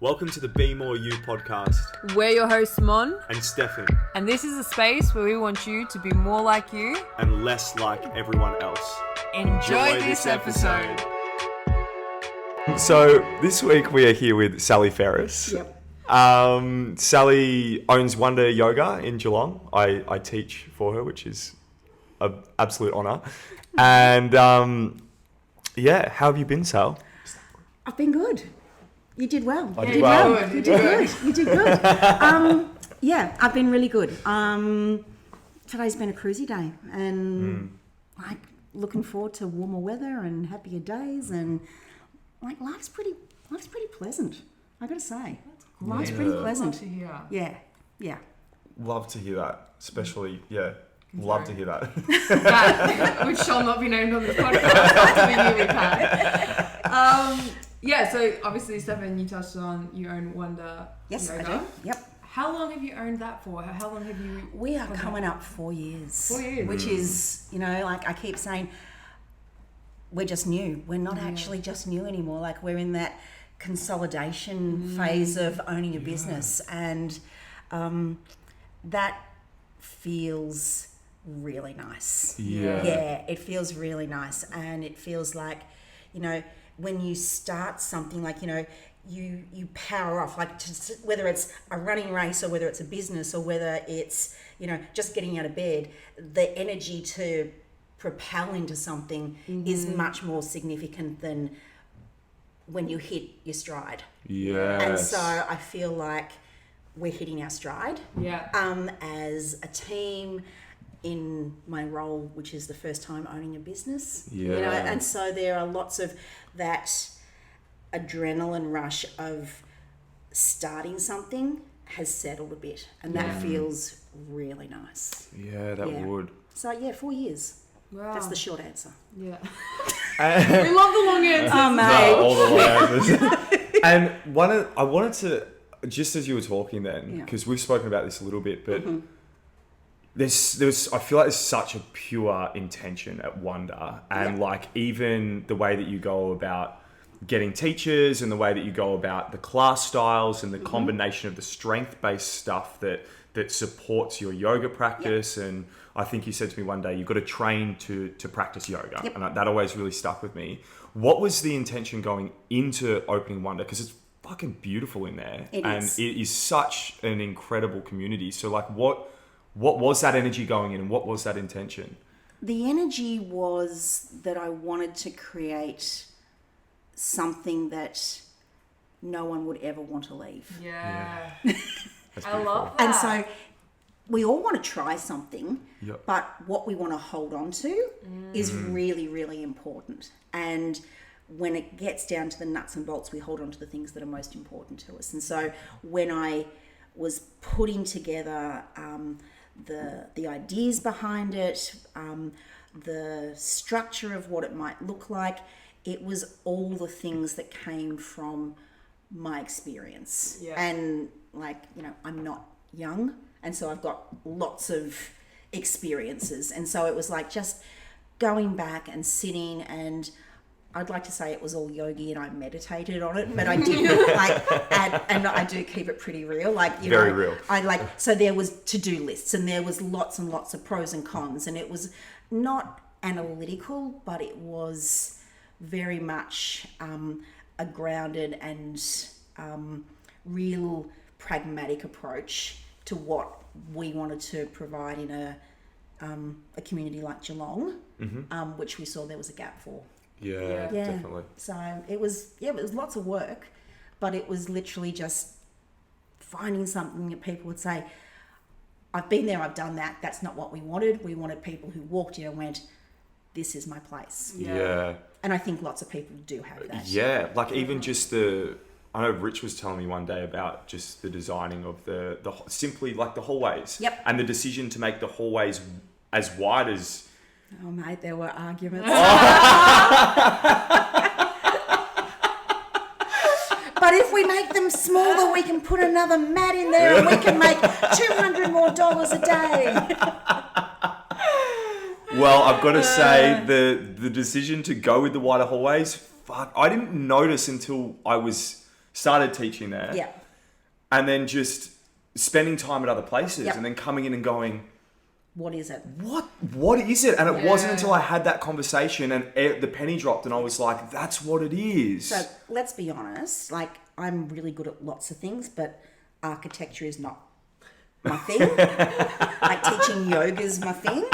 Welcome to the Be More You podcast. We're your hosts, Mon and Stefan. And this is a space where we want you to be more like you and less like everyone else. Enjoy this episode. So this week we are here with Sally FERRIS. Yep. Sally owns Wonder Yoga in Geelong. I teach for her, which is an absolute honour. And how have you been, Sal? I've been good. You did well. I did well. You did good. You did good. I've been really good. Today's been a cruisy day, and looking forward to warmer weather and happier days, and life's pretty pleasant. I got to say, life's pretty pleasant. Love to hear. Yeah. Love to hear that, especially love to hear that. That, which shall not be named on this podcast after the year we've had. So obviously, Stefan, you touched on you own Wonder Yes, Yoga. I do. Yep. How long have you owned that for? How long have you... We are coming up 4 years. 4 years. Which is, I keep saying, we're just new. We're not actually just new anymore. We're in that consolidation phase of owning a business. And that feels really nice. Yeah, it feels really nice. And it feels like, when you start something you power off, whether it's a running race or whether it's a business or whether it's, just getting out of bed, the energy to propel into something is much more significant than when you hit your stride. Yes. And so I feel like we're hitting our stride. Yeah. As a team, in my role, which is the first time owning a business. Yeah. And so there are lots of that adrenaline rush of starting something has settled a bit, and that feels really nice. Yeah, that would. So 4 years. Wow. That's the short answer. Yeah. We love the long answers. Oh, mate. All the long answers. And I wanted to, just as you were talking then, because we've spoken about this a little bit, but there's I feel like there's such a pure intention at Wonder, and even the way that you go about getting teachers and the way that you go about the class styles and the combination of the strength-based stuff that supports your yoga practice. And I think you said to me one day, you've got to train to practice yoga. And that always really stuck with me. What was the intention going into opening Wonder? Because it's fucking beautiful in there. It is such an incredible community. So what was that energy going in, and what was that intention? The energy was that I wanted to create something that no one would ever want to leave. Yeah. I love that. And so we all want to try something, Yep. but what we want to hold on to is really, really important. And when it gets down to the nuts and bolts, we hold on to the things that are most important to us. And so when I was putting together the ideas behind it, the structure of what it might look like, it was all the things that came from my experience. Yeah. And I'm not young, and so I've got lots of experiences. And so it was just going back and sitting, and I'd like to say it was all yogi and I meditated on it, but I did add, and I do keep it pretty real. Very real. So there was to-do lists, and there was lots and lots of pros and cons, and it was not analytical, but it was very much a grounded and real pragmatic approach to what we wanted to provide in a community like Geelong, which we saw there was a gap for. Yeah, definitely. So it was lots of work, but it was literally just finding something that people would say, I've been there, I've done that. That's not what we wanted. We wanted people who walked in and went, this is my place. Yeah. And I think lots of people do have that. Yeah, even just I know Rich was telling me one day about just the designing of the simply the hallways. Yep. And the decision to make the hallways as wide as... Oh, mate, there were arguments. But if we make them smaller, we can put another mat in there and we can make $200 more a day. Well, I've got to say, the decision to go with the wider hallways, I didn't notice until I was started teaching there. Yeah. And then just spending time at other places Yep. and then coming in and going, What is it? what is it? And it wasn't Yeah. until I had that conversation and the penny dropped and I was like, that's what it is. So let's be honest, like I'm really good at lots of things, but architecture is not my thing. Like teaching yoga is my thing.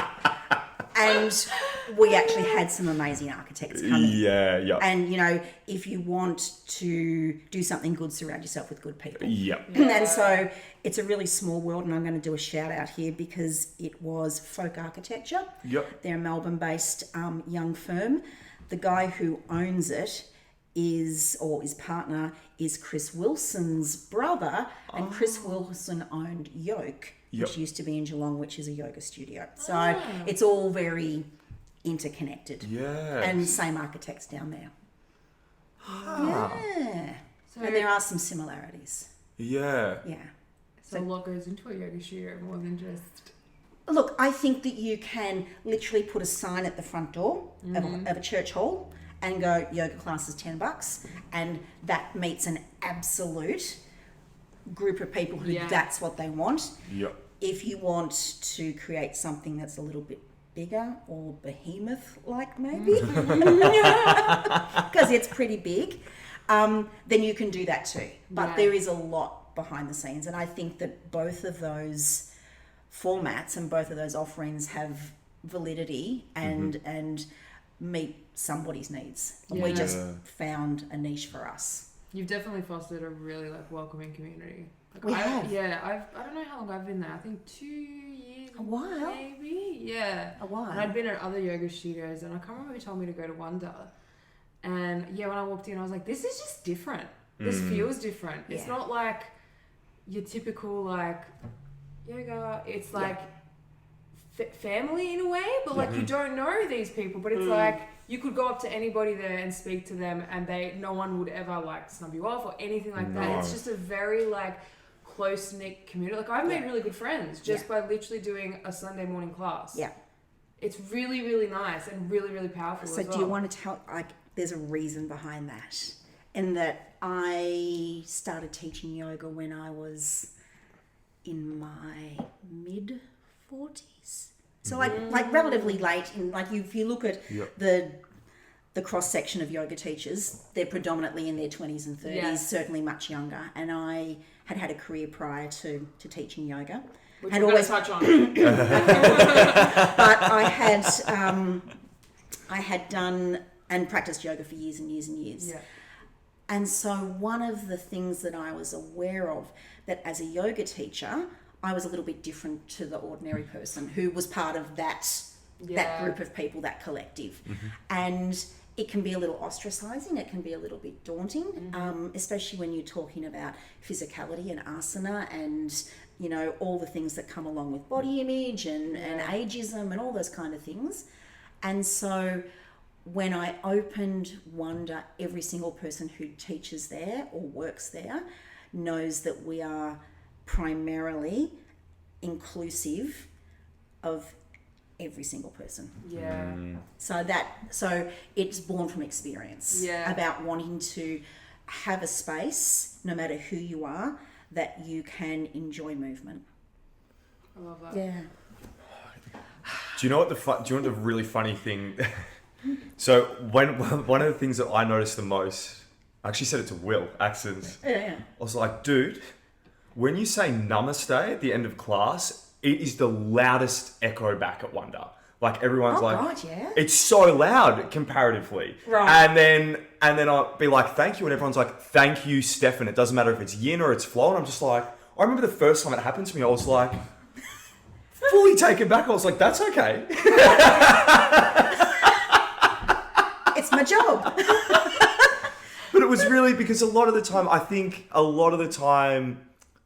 And we actually had some amazing architects come in. Yeah. And, you know, if you want to do something good, surround yourself with good people. Yep. And so it's a really small world, and I'm going to do a shout out here because it was Folk Architecture. Yep. They're a Melbourne-based young firm. The guy who owns it his partner is Chris Wilson's brother, and Chris Wilson owned Yoke, which used to be in Geelong, which is a yoga studio. So it's all very interconnected. Yeah. And same architects down there. Yeah. So, And there are some similarities. Yeah. Yeah. so a lot goes into a yoga studio more than just... Look, I think that you can literally put a sign at the front door of a church hall and go, yoga class is $10, and that meets an absolute group of people who that's what they want. Yep. If you want to create something that's a little bit bigger or behemoth-like maybe, because it's pretty big, then you can do that too. But there is a lot behind the scenes, and I think that both of those formats and both of those offerings have validity and meet somebody's needs. And we just found a niche for us. You've definitely fostered a really welcoming community. We have. Yeah, I don't know how long I've been there. I think 2 years. A while. Maybe. Yeah. A while. And I'd been at other yoga studios, and I can't remember who told me to go to Wonder. And when I walked in, I was like, this is just different. This feels different. It's not like your typical yoga. It's like family in a way, but you don't know these people, but it's like you could go up to anybody there and speak to them, and no one would ever snub you off or anything like that. It's just a very close-knit community. I've made really good friends just by literally doing a Sunday morning class. Yeah. It's really, really nice and really, really powerful. So do you want to tell, there's a reason behind that, in that I started teaching yoga when I was in my mid-40s. So relatively late in, if you look at the cross-section of yoga teachers, they're predominantly in their 20s and 30s, certainly much younger. And I had a career prior to teaching yoga. Which we're going to touch on. But I had done and practiced yoga for years and years and years. Yeah. And so one of the things that I was aware of, that as a yoga teacher, I was a little bit different to the ordinary person who was part of that group of people, that collective. And it can be a little ostracizing, it can be a little bit daunting, especially when you're talking about physicality and asana and, all the things that come along with body image and ageism and all those kind of things. And so when I opened Wonder, every single person who teaches there or works there knows that we are primarily inclusive of every single person. Yeah. So it's born from experience. About wanting to have a space, no matter who you are, that you can enjoy movement. I love that. Yeah. Do you know what the really funny thing? So one of the things that I noticed the most, I actually said it to Will, accents. Yeah. I was like, dude, when you say namaste at the end of class, it is the loudest echo back at Wonder. Everyone's right, yeah. It's so loud comparatively. Right. And then I'll be like, thank you. And everyone's like, thank you, Stefan. It doesn't matter if it's yin or it's flow. And I'm just like, I remember the first time it happened to me, I was like, fully taken back. I was like, that's okay. It's my job. But it was really because a lot of the time,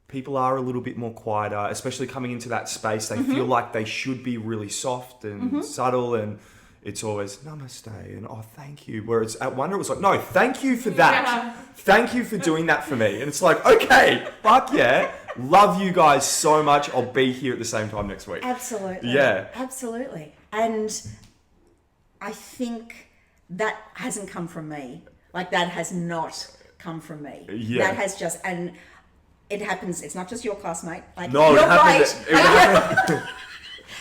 people are a little bit more quieter, especially coming into that space. They feel like they should be really soft and subtle, and it's always namaste and thank you. Whereas at Wonder, it was like, no, thank you for that. Yeah. Thank you for doing that for me. And it's like, okay, fuck yeah. Love you guys so much. I'll be here at the same time next week. Absolutely. Yeah. Absolutely. And I think that hasn't come from me. That has not come from me. Yeah. That has just, and it happens, it's not just your classmate. Like, No, you're it right. happened.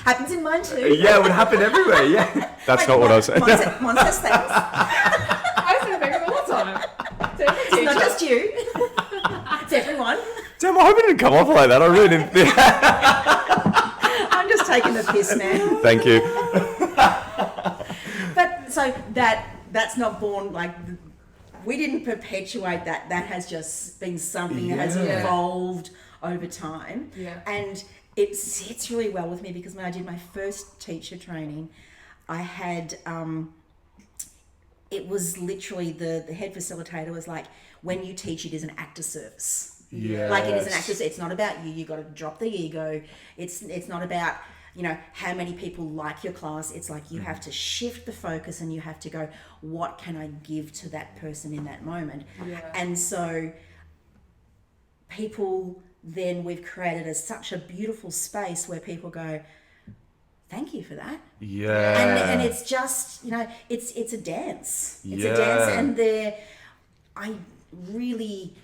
Happens in mine too. Yeah, it would happen everywhere. Yeah, that's not what I was saying. Mine says things. I say things all the time. It's not just you. It's everyone. Damn, I hope it didn't come off like that. I really didn't think. I'm just taking the piss, man. Thank you. But so that's not born, like, we didn't perpetuate that. That has just been something that has evolved over time. Yeah. And it sits really well with me because when I did my first teacher training, I had, it was literally the head facilitator was like, when you teach, it is an act of service. Yeah. Like, it is an act of, it's not about you. You got to drop the ego. It's not about, you know, how many people like your class. It's like you have to shift the focus and you have to go, what can I give to that person in that moment? Yeah. And so people, then we've created such a beautiful space where people go, thank you for that. Yeah. And it's just, you know, it's a dance. It's Yeah. a dance, and I really,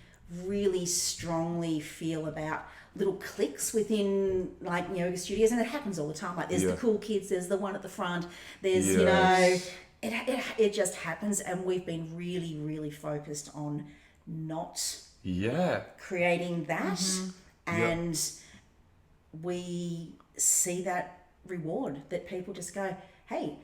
really strongly feel about little cliques within, like, yoga studios, and it happens all the time. Like, there's the cool kids, there's the one at the front, there's you know, it just happens, and we've been really, really focused on not creating that, and we see that reward that people just go, hey,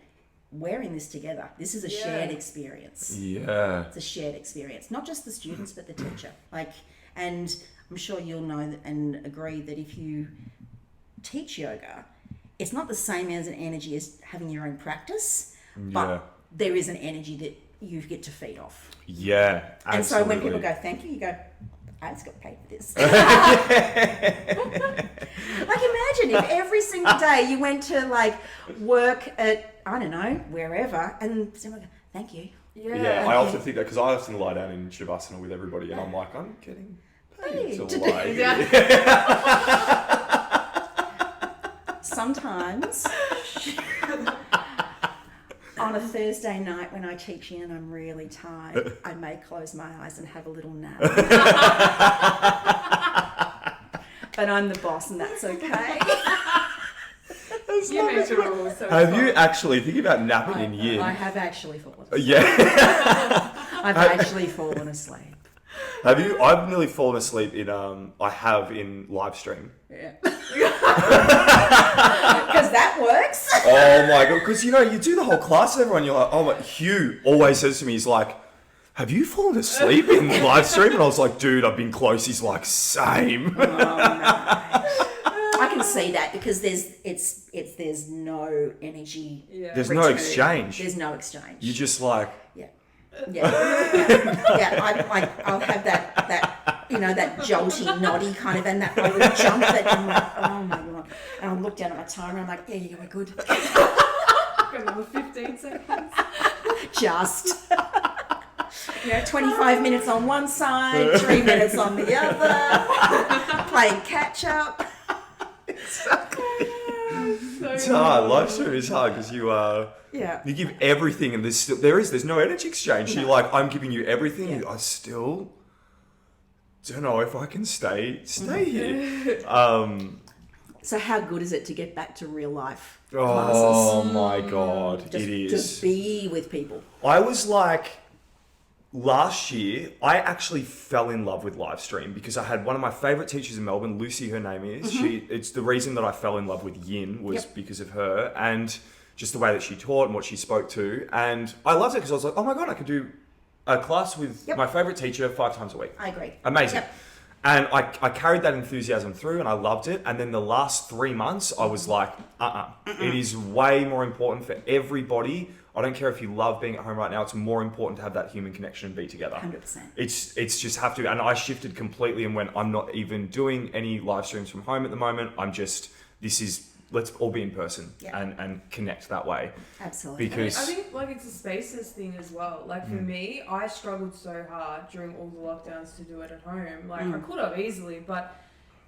we're in this together. This is a shared experience. Yeah. It's a shared experience, not just the students but the teacher. Like, and I'm sure you'll know and agree that if you teach yoga, it's not the same as an energy as having your own practice, but there is an energy that you get to feed off. Yeah, absolutely. And so when people go, thank you, you go, I just got paid for this. Like, imagine if every single day you went to, like, work at, I don't know, wherever, and someone go, thank you. Yeah, I often think that because I often lie down in Shavasana with everybody, and I'm like, I'm getting paid to lie here. Sometimes on a Thursday night when I teach in and I'm really tired, I may close my eyes and have a little nap. But I'm the boss and that's okay. You make the rules, so Have you actually, think about napping in yin? I have actually fallen asleep. Yeah. I've actually fallen asleep. Have you? I've nearly fallen asleep in, I have in Livestream. Yeah. Because that works. Oh my God. Because, you know, you do the whole class with everyone. You're like, oh my, Hugh always says to me, he's like, have you fallen asleep in Livestream? And I was like, dude, I've been close. He's like, same. Oh, no. I can see that because there's no energy. Yeah. There's no exchange. There's no exchange. You just like, I'll have that you know, that jolty, noddy kind of, and that I would jump it, and I'm like, oh my God. And I'll look down at my timer, and I'm like, there you go, we're good. Another 15 seconds. Just. 25 minutes on one side, 3 minutes on the other, playing catch up. Exactly. It's hard. Livestream is hard because you give everything, and there's no energy exchange. No. You're like, I'm giving you everything. I still don't know if I can stay here. So how good is it to get back to real life classes? Oh my God, it is. To be with people. I was like, last year, I actually fell in love with Livestream because I had one of my favourite teachers in Melbourne, Lucy, her name is. It's the reason that I fell in love with Yin was because of her and just the way that she taught and what she spoke to. And I loved it because I was like, oh my God, I could do a class with my favourite teacher 5 times a week. I agree. Amazing. Yep. And I carried that enthusiasm through and I loved it. And then the last 3 months, I was like, it is way more important for everybody. I don't care if you love being at home right now. It's more important to have that human connection and be together. 100%. It's just have to. And I shifted completely and went, I'm not even doing any live streams from home at the moment. Let's all be in person and connect that way. Absolutely. Because I think like it's a spaces thing as well. Like for me, I struggled so hard during all the lockdowns to do it at home. Like I could have easily, but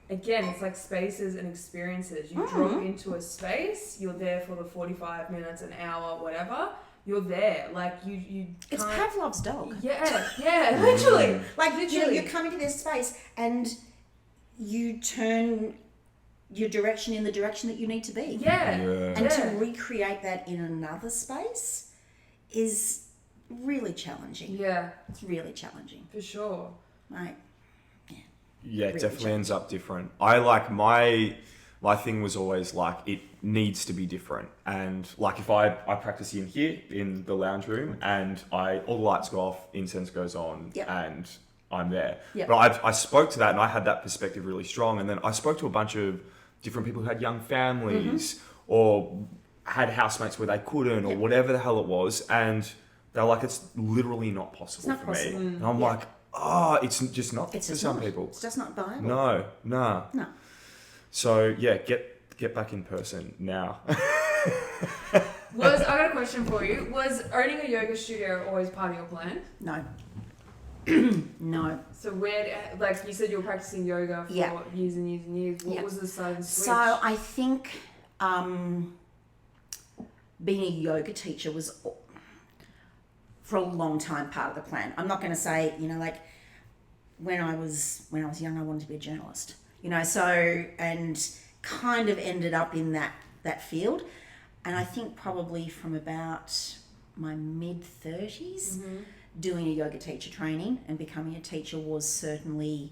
again, it's like spaces and experiences. You drop into a space, you're there for the 45 minutes, an hour, whatever, you're there. Like you It's can't... Pavlov's dog. Yeah, literally. Like, literally. you come into this space and you turn your direction in the direction that you need to be. Yeah. And to recreate that in another space is really challenging. Yeah. It's really challenging. For sure. Right. Yeah, it Really definitely ends up different. I like my thing was always like it needs to be different. And like if I practice in here in the lounge room and all the lights go off, incense goes on, and I'm there. Yep. But I spoke to that and I had that perspective really strong. And then I spoke to a bunch of different people who had young families or had housemates where they couldn't or whatever the hell it was. And they're like, it's literally not possible for me. And I'm like, it's just not for some people. It's just not viable. No. So yeah, get back in person now. I got a question for you. Was owning a yoga studio always part of your plan? No. No. So like you said, you were practicing yoga for years and years and years. What was the sudden switch? So I think being a yoga teacher was for a long time part of the plan. I'm not going to say, like when I was young, I wanted to be a journalist, so, and kind of ended up in that field. And I think probably from about my mid-30s, doing a yoga teacher training and becoming a teacher was certainly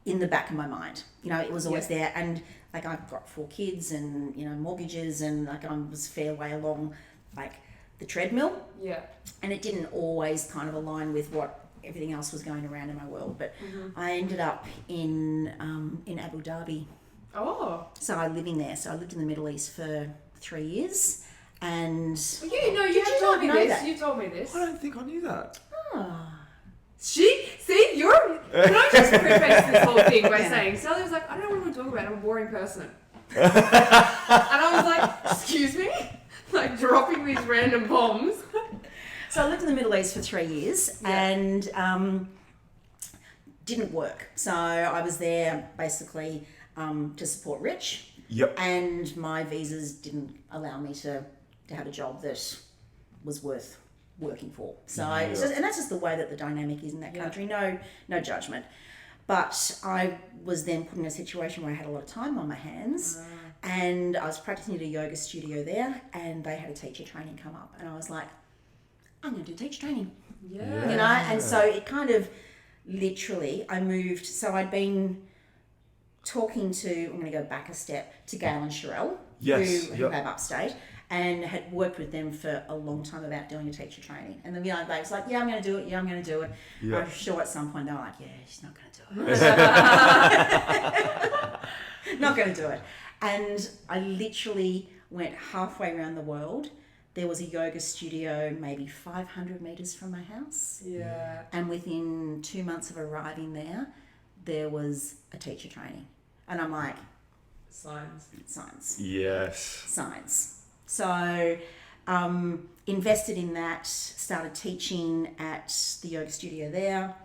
in the back of my mind. It was always there. And like I've got 4 kids and, mortgages, and like I was a fair way along like the treadmill. Yeah. And it didn't always kind of align with what everything else was going around in my world. But I ended up in Abu Dhabi. Oh. So I living there. So I lived in the Middle East for 3 years. And you have told me this. You told me this. I don't think I knew that. See, can I just preface this whole thing by saying, Sally was like, I don't know what we're talking about, I'm a boring person. And I was like, excuse me? Like dropping these random bombs. So I lived in the Middle East for 3 years and didn't work. So I was there basically to support Rich. Yep. And my visas didn't allow me to have a job that was worth working for. So, and that's just the way that the dynamic is in that country. No judgment. But I was then put in a situation where I had a lot of time on my hands and I was practicing at a yoga studio there and they had a teacher training come up and I was like, I'm going to do teacher training. Yeah. And so it kind of literally, I moved. So I'd been talking to, I'm going to go back a step, to Gail and Sherelle, who have Upstate, and had worked with them for a long time about doing a teacher training. And then they was like, I'm going to do it. I'm going to do it. Yeah. I'm sure at some point they were like, she's not going to do it. Not going to do it. And I literally went halfway around the world. There was a yoga studio maybe 500 metres from my house. Yeah. And within 2 months of arriving there was a teacher training. And I'm like, Science. Yes. Science. So invested in that, started teaching at the yoga studio there.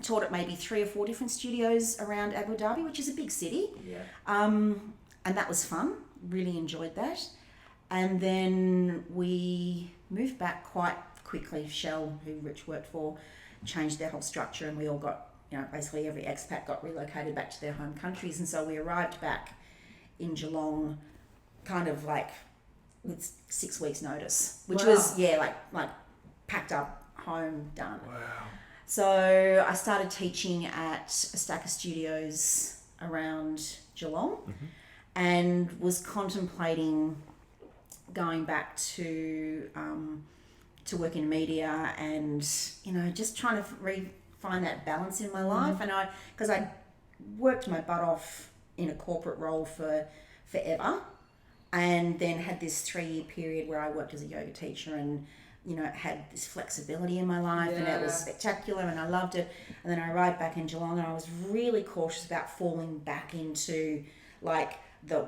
Taught at maybe 3 or 4 different studios around Abu Dhabi, which is a big city. Yeah. And that was fun. Really enjoyed that. And then we moved back quite quickly. Shell, who Rich worked for, changed their whole structure and we all got, basically every expat got relocated back to their home countries. And so we arrived back in Geelong kind of like with 6 weeks notice, which was, like packed up, home, done. Wow. So I started teaching at a stack of studios around Geelong and was contemplating going back to work in media and, just trying to find that balance in my life. And because I worked my butt off in a corporate role for forever and then had this 3-year period where I worked as a yoga teacher and, had this flexibility in my life and it was spectacular and I loved it. And then I arrived back in Geelong and I was really cautious about falling back into like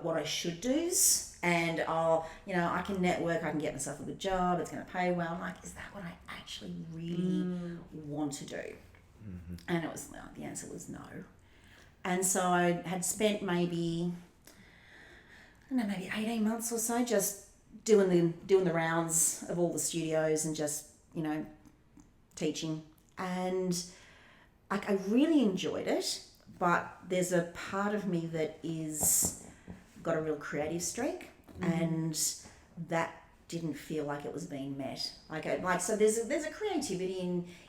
what I should do's and I can network, I can get myself a good job, it's going to pay well. I'm like, is that what I actually really want to do? And it was, the answer was no. And so I had spent maybe 18 months or so just doing the rounds of all the studios and just, teaching. And like, I really enjoyed it, but there's a part of me that is got a real creative streak, and that didn't feel like it was being met. So there's a creativity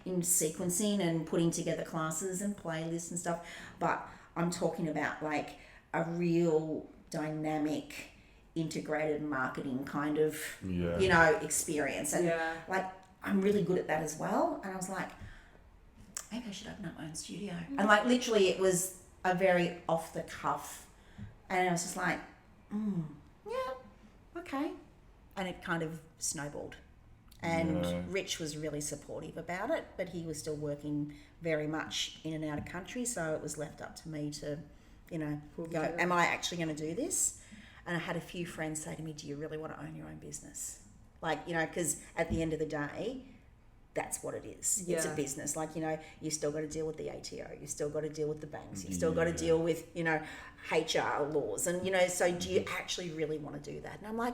in sequencing and putting together classes and playlists and stuff, but I'm talking about like a real dynamic integrated marketing kind of experience, and like I'm really good at that as well. And I was like, maybe I should open up my own studio. And like literally it was a very off the cuff, and I was just like, okay. And it kind of snowballed. And Rich was really supportive about it, but he was still working very much in and out of country, so it was left up to me to, go, am I actually going to do this? And I had a few friends say to me, do you really want to own your own business? Like, because at the end of the day, that's what it is. Yeah. It's a business. Like, you still got to deal with the ATO, you still got to deal with the banks, you still got to deal with, HR laws. And, so do you actually really want to do that? And I'm like,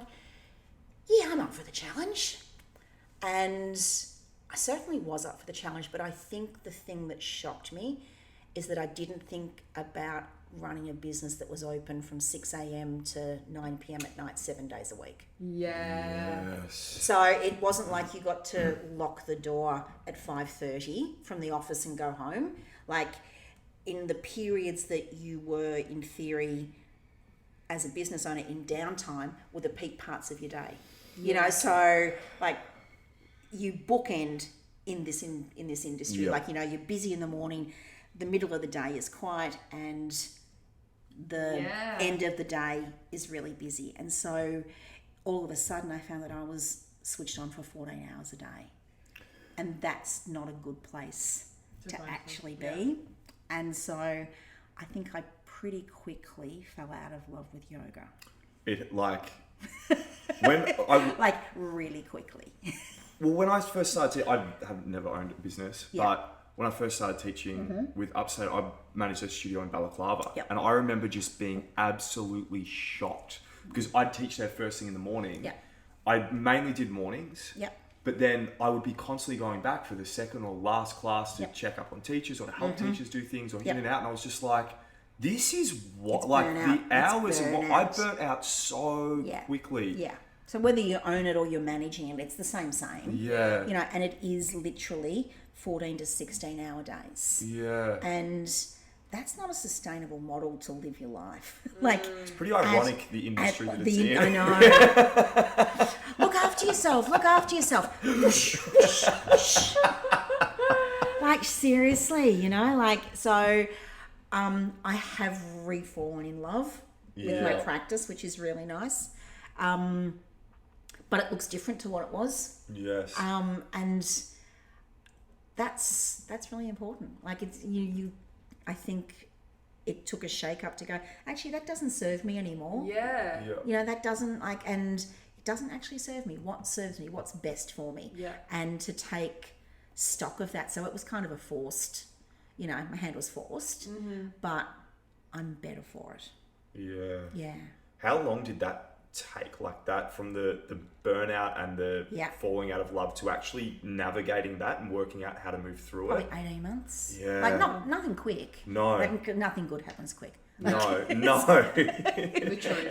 yeah, I'm up for the challenge. And I certainly was up for the challenge, but I think the thing that shocked me is that I didn't think about running a business that was open from 6 a.m. to 9 p.m. at night, 7 days a week. Yeah. Yes. So it wasn't like you got to lock the door at 5:30 from the office and go home. Like, in the periods that you were, in theory, as a business owner in downtime, were the peak parts of your day. So like you bookend in this industry. Like, you're busy in the morning, the middle of the day is quiet, and the end of the day is really busy. And so all of a sudden I found that I was switched on for 14 hours a day, and that's not a good place to actually be. Yeah. And so I think I pretty quickly fell out of love with yoga. Like really quickly. Well, when I first started, I have never owned a business, but when I first started teaching with Upstate, I managed a studio in Balaclava. Yep. And I remember just being absolutely shocked because I'd teach there first thing in the morning. Yep. I mainly did mornings. Yep. But then I would be constantly going back for the second or last class to check up on teachers or to help teachers do things or in and out. And I was just like, this is what, it's like burnout. The hours of what I burnt out so quickly. Yeah. So whether you own it or you're managing it, it's the same. Yeah. And it is literally 14 to 16 hour days. Yeah. And that's not a sustainable model to live your life. It's pretty ironic, the industry that it's in. I know. Look after yourself. Whoosh, whoosh, whoosh. Like, seriously, so I have re-fallen in love with my practice, which is really nice. But it looks different to what it was. Yes. And that's really important. Like, it's I think it took a shake up to go, actually, that doesn't serve me anymore. Yeah. That doesn't and it doesn't actually serve me. What serves me? What's best for me? Yeah. And to take stock of that. So it was kind of a forced, my hand was forced, but I'm better for it. Yeah. Yeah. How long did that take, like that, from the burnout and the falling out of love to actually navigating that and working out how to move through Probably it? 18 months. Yeah. Like, nothing quick. No. Nothing good happens quick. No. Literally.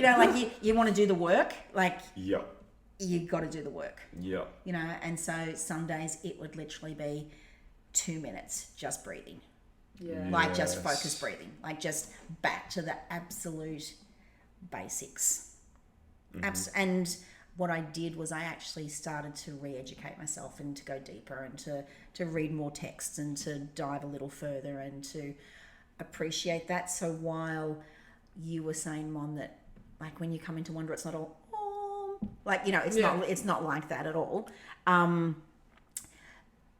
Like you want to do the work, like yep. You got to do the work. Yep. And so some days it would literally be 2 minutes just breathing. Yeah. Like just focus breathing. Like just back to the absolute basics. And what I did was I actually started to re-educate myself and to go deeper and to read more texts and to dive a little further and to appreciate that. So while you were saying, Mon, that like when you come into Wonder, it's not all it's not like that at all.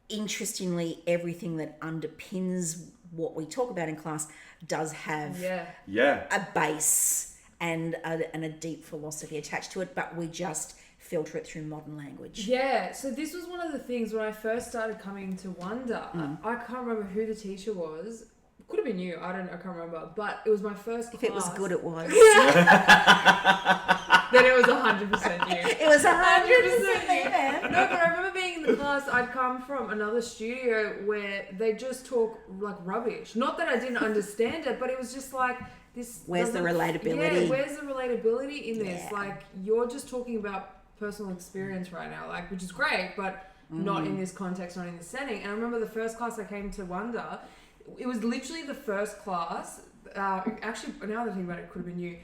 Interestingly, everything that underpins what we talk about in class does have a base and a deep philosophy attached to it, but we just filter it through modern language. Yeah, so this was one of the things when I first started coming to Wonder. I can't remember who the teacher was. Could have been you. I can't remember. But it was my first class. If it was good, it was. then it was 100% you. It was 100% me, man. No, but I remember being in the class. I'd come from another studio where they just talk like rubbish. Not that I didn't understand it, but it was just like this. Where's the relatability? Yeah, where's the relatability in this? Yeah. Like you're just talking about personal experience right now, like which is great, but not in this context, not in this setting. And I remember the first class I came to Wonder. It was literally the first class. Actually, now that I think about it, it could have been you.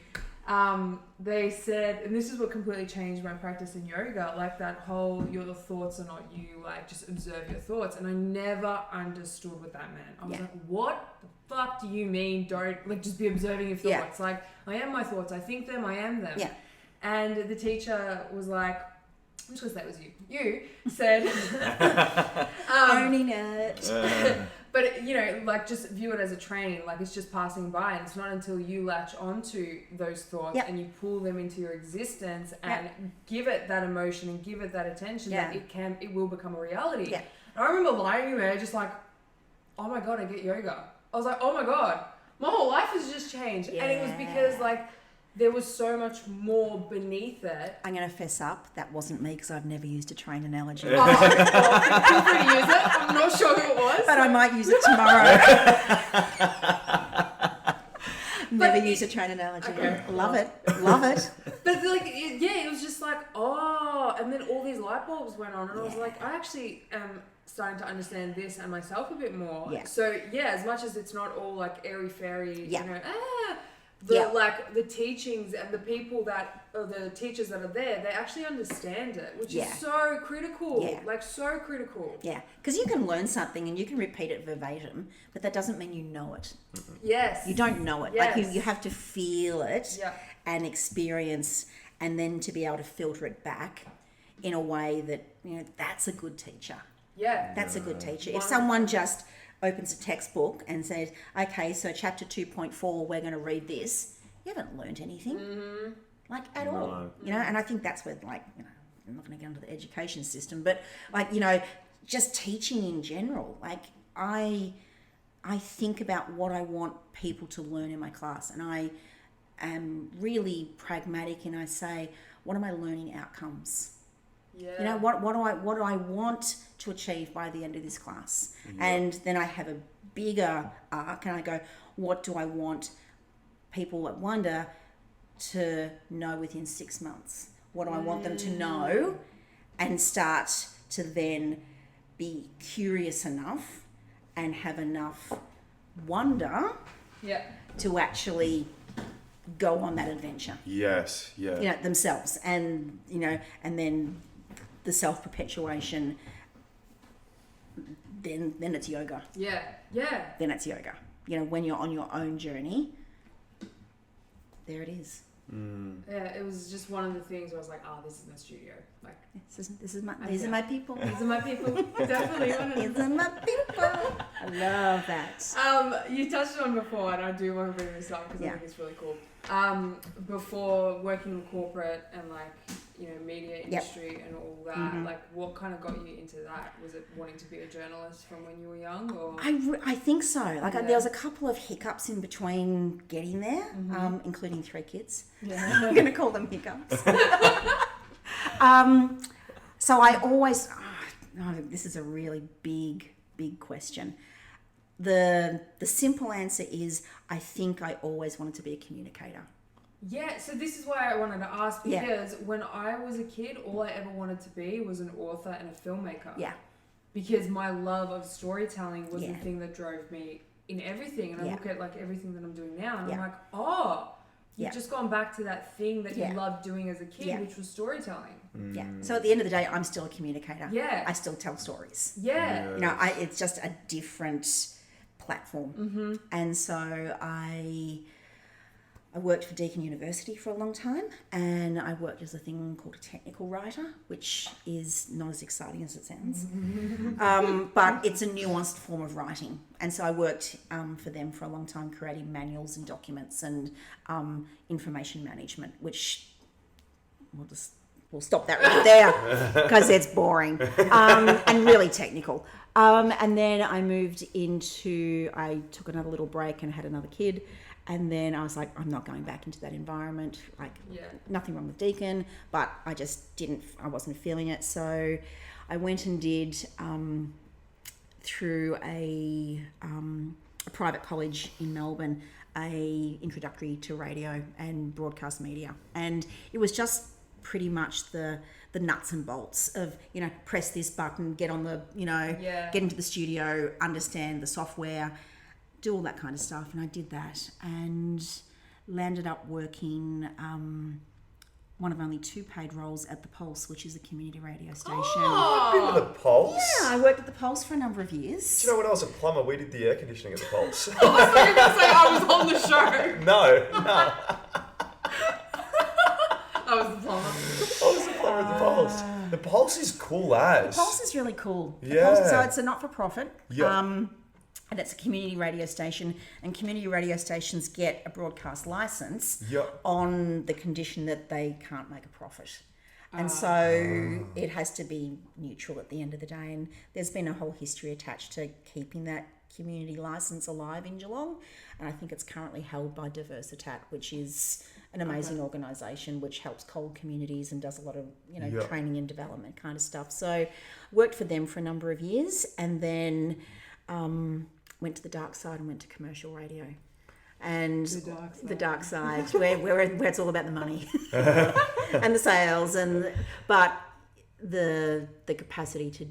They said, and this is what completely changed my practice in yoga, like that whole your thoughts are not you, like just observe your thoughts. And I never understood what that meant. I was like, what the fuck do you mean? Don't like just be observing your thoughts. Like I am my thoughts. I think them. I am them. Yeah. And the teacher was like, I'm just gonna say it was you. You said, owning it. But you know, like just view it as a train, like it's just passing by, and it's not until you latch onto those thoughts and you pull them into your existence and give it that emotion and give it that attention that it will become a reality. Yeah. And I remember lying there just like, oh my god, I get yoga. I was like, oh my god, my whole life has just changed. And it was because like there was so much more beneath it. I'm going to fess up, that wasn't me because I've never used a train analogy. Well, feel free to use it. I'm not sure who it was. But I might use it tomorrow. Never use a train analogy. Okay. Love it. Love it. But like, it was just like, oh, and then all these light bulbs went on and I was like, I actually am starting to understand this and myself a bit more. Yeah. So as much as it's not all like airy-fairy, you know, like the teachings and the people that are the teachers that are there, they actually understand it, which is so critical. Like so critical. Yeah, because you can learn something and you can repeat it verbatim, but that doesn't mean you know it. Yes. You don't know it. Like you have to feel it and experience, and then to be able to filter it back in a way that, you know, that's a good teacher. Yeah. That's a good teacher. If someone just opens a textbook and says, okay, so chapter 2.4, we're going to read this, you haven't learned anything, like at all, you know. And I think that's where, like, you know, I'm not going to get into the education system, but like, you know, just teaching in general, like I think about what I want people to learn in my class, and I am really pragmatic, and I say, what are my learning outcomes? Yeah. You know, what do I want to achieve by the end of this class? Yeah. And then I have a bigger arc and I go, what do I want people at Wonder to know within 6 months? What do I want them to know? And start to then be curious enough and have enough wonder to actually go on that adventure. Yes, you know, themselves. And, you know, and then the self-perpetuation, then it's yoga. Yeah. Then it's yoga. You know, when you're on your own journey, there it is. Yeah, it was just one of the things where I was like, oh, this is my studio. Like, these are my people. These are my people. Definitely. These are my people. I love that. You touched on before, and I do want to bring this up because I think it's really cool. Before working in corporate and like, you know, media industry and all that, like what kind of got you into that? Was it wanting to be a journalist from when you were young, or? I think so. Like there was a couple of hiccups in between getting there, including 3 kids. Yeah. I'm going to call them hiccups. So I always, this is a really big question. The simple answer is I think I always wanted to be a communicator. Yeah, so this is why I wanted to ask, because when I was a kid, all I ever wanted to be was an author and a filmmaker. Yeah. Because my love of storytelling was the thing that drove me in everything. And I look at like everything that I'm doing now and I'm like, oh, you've just gone back to that thing that you loved doing as a kid, which was storytelling. Yeah. So at the end of the day, I'm still a communicator. Yeah. I still tell stories. Yeah. You know, it's just a different platform. And so I worked for Deakin University for a long time, and I worked as a thing called a technical writer, which is not as exciting as it sounds. But it's a nuanced form of writing. And so I worked for them for a long time, creating manuals and documents and information management, which we'll just we'll stop that right there because it's boring and really technical. And then I I took another little break and had another kid. And then I was like, I'm not going back into that environment. Like, nothing wrong with Deacon, but I just I wasn't feeling it. So I went and did, through a private college in Melbourne, a introductory to radio and broadcast media. And it was just pretty much the nuts and bolts of, press this button, get on the, get into the studio, understand the software, do all that kind of stuff. And I did that and landed up working one of only 2 paid roles at The Pulse, which is a community radio station. I've been to The Pulse. Yeah, I worked at The Pulse for a number of years. Do you know when I was a plumber, we did the air conditioning at The Pulse? I was going to say I was on the show. No. I was the plumber. I was the plumber at The Pulse. The Pulse is cool as. The Pulse is really cool. Yeah. It's a not-for-profit. Yeah. And it's a community radio station, and community radio stations get a broadcast license on the condition that they can't make a profit. And so it has to be neutral at the end of the day. And there's been a whole history attached to keeping that community license alive in Geelong. And I think it's currently held by Diversitat, which is an amazing organisation which helps cold communities and does a lot of, training and development kind of stuff. So worked for them for a number of years, and then went to the dark side and went to commercial radio. And the dark side where it's all about the money and the sales, but the capacity to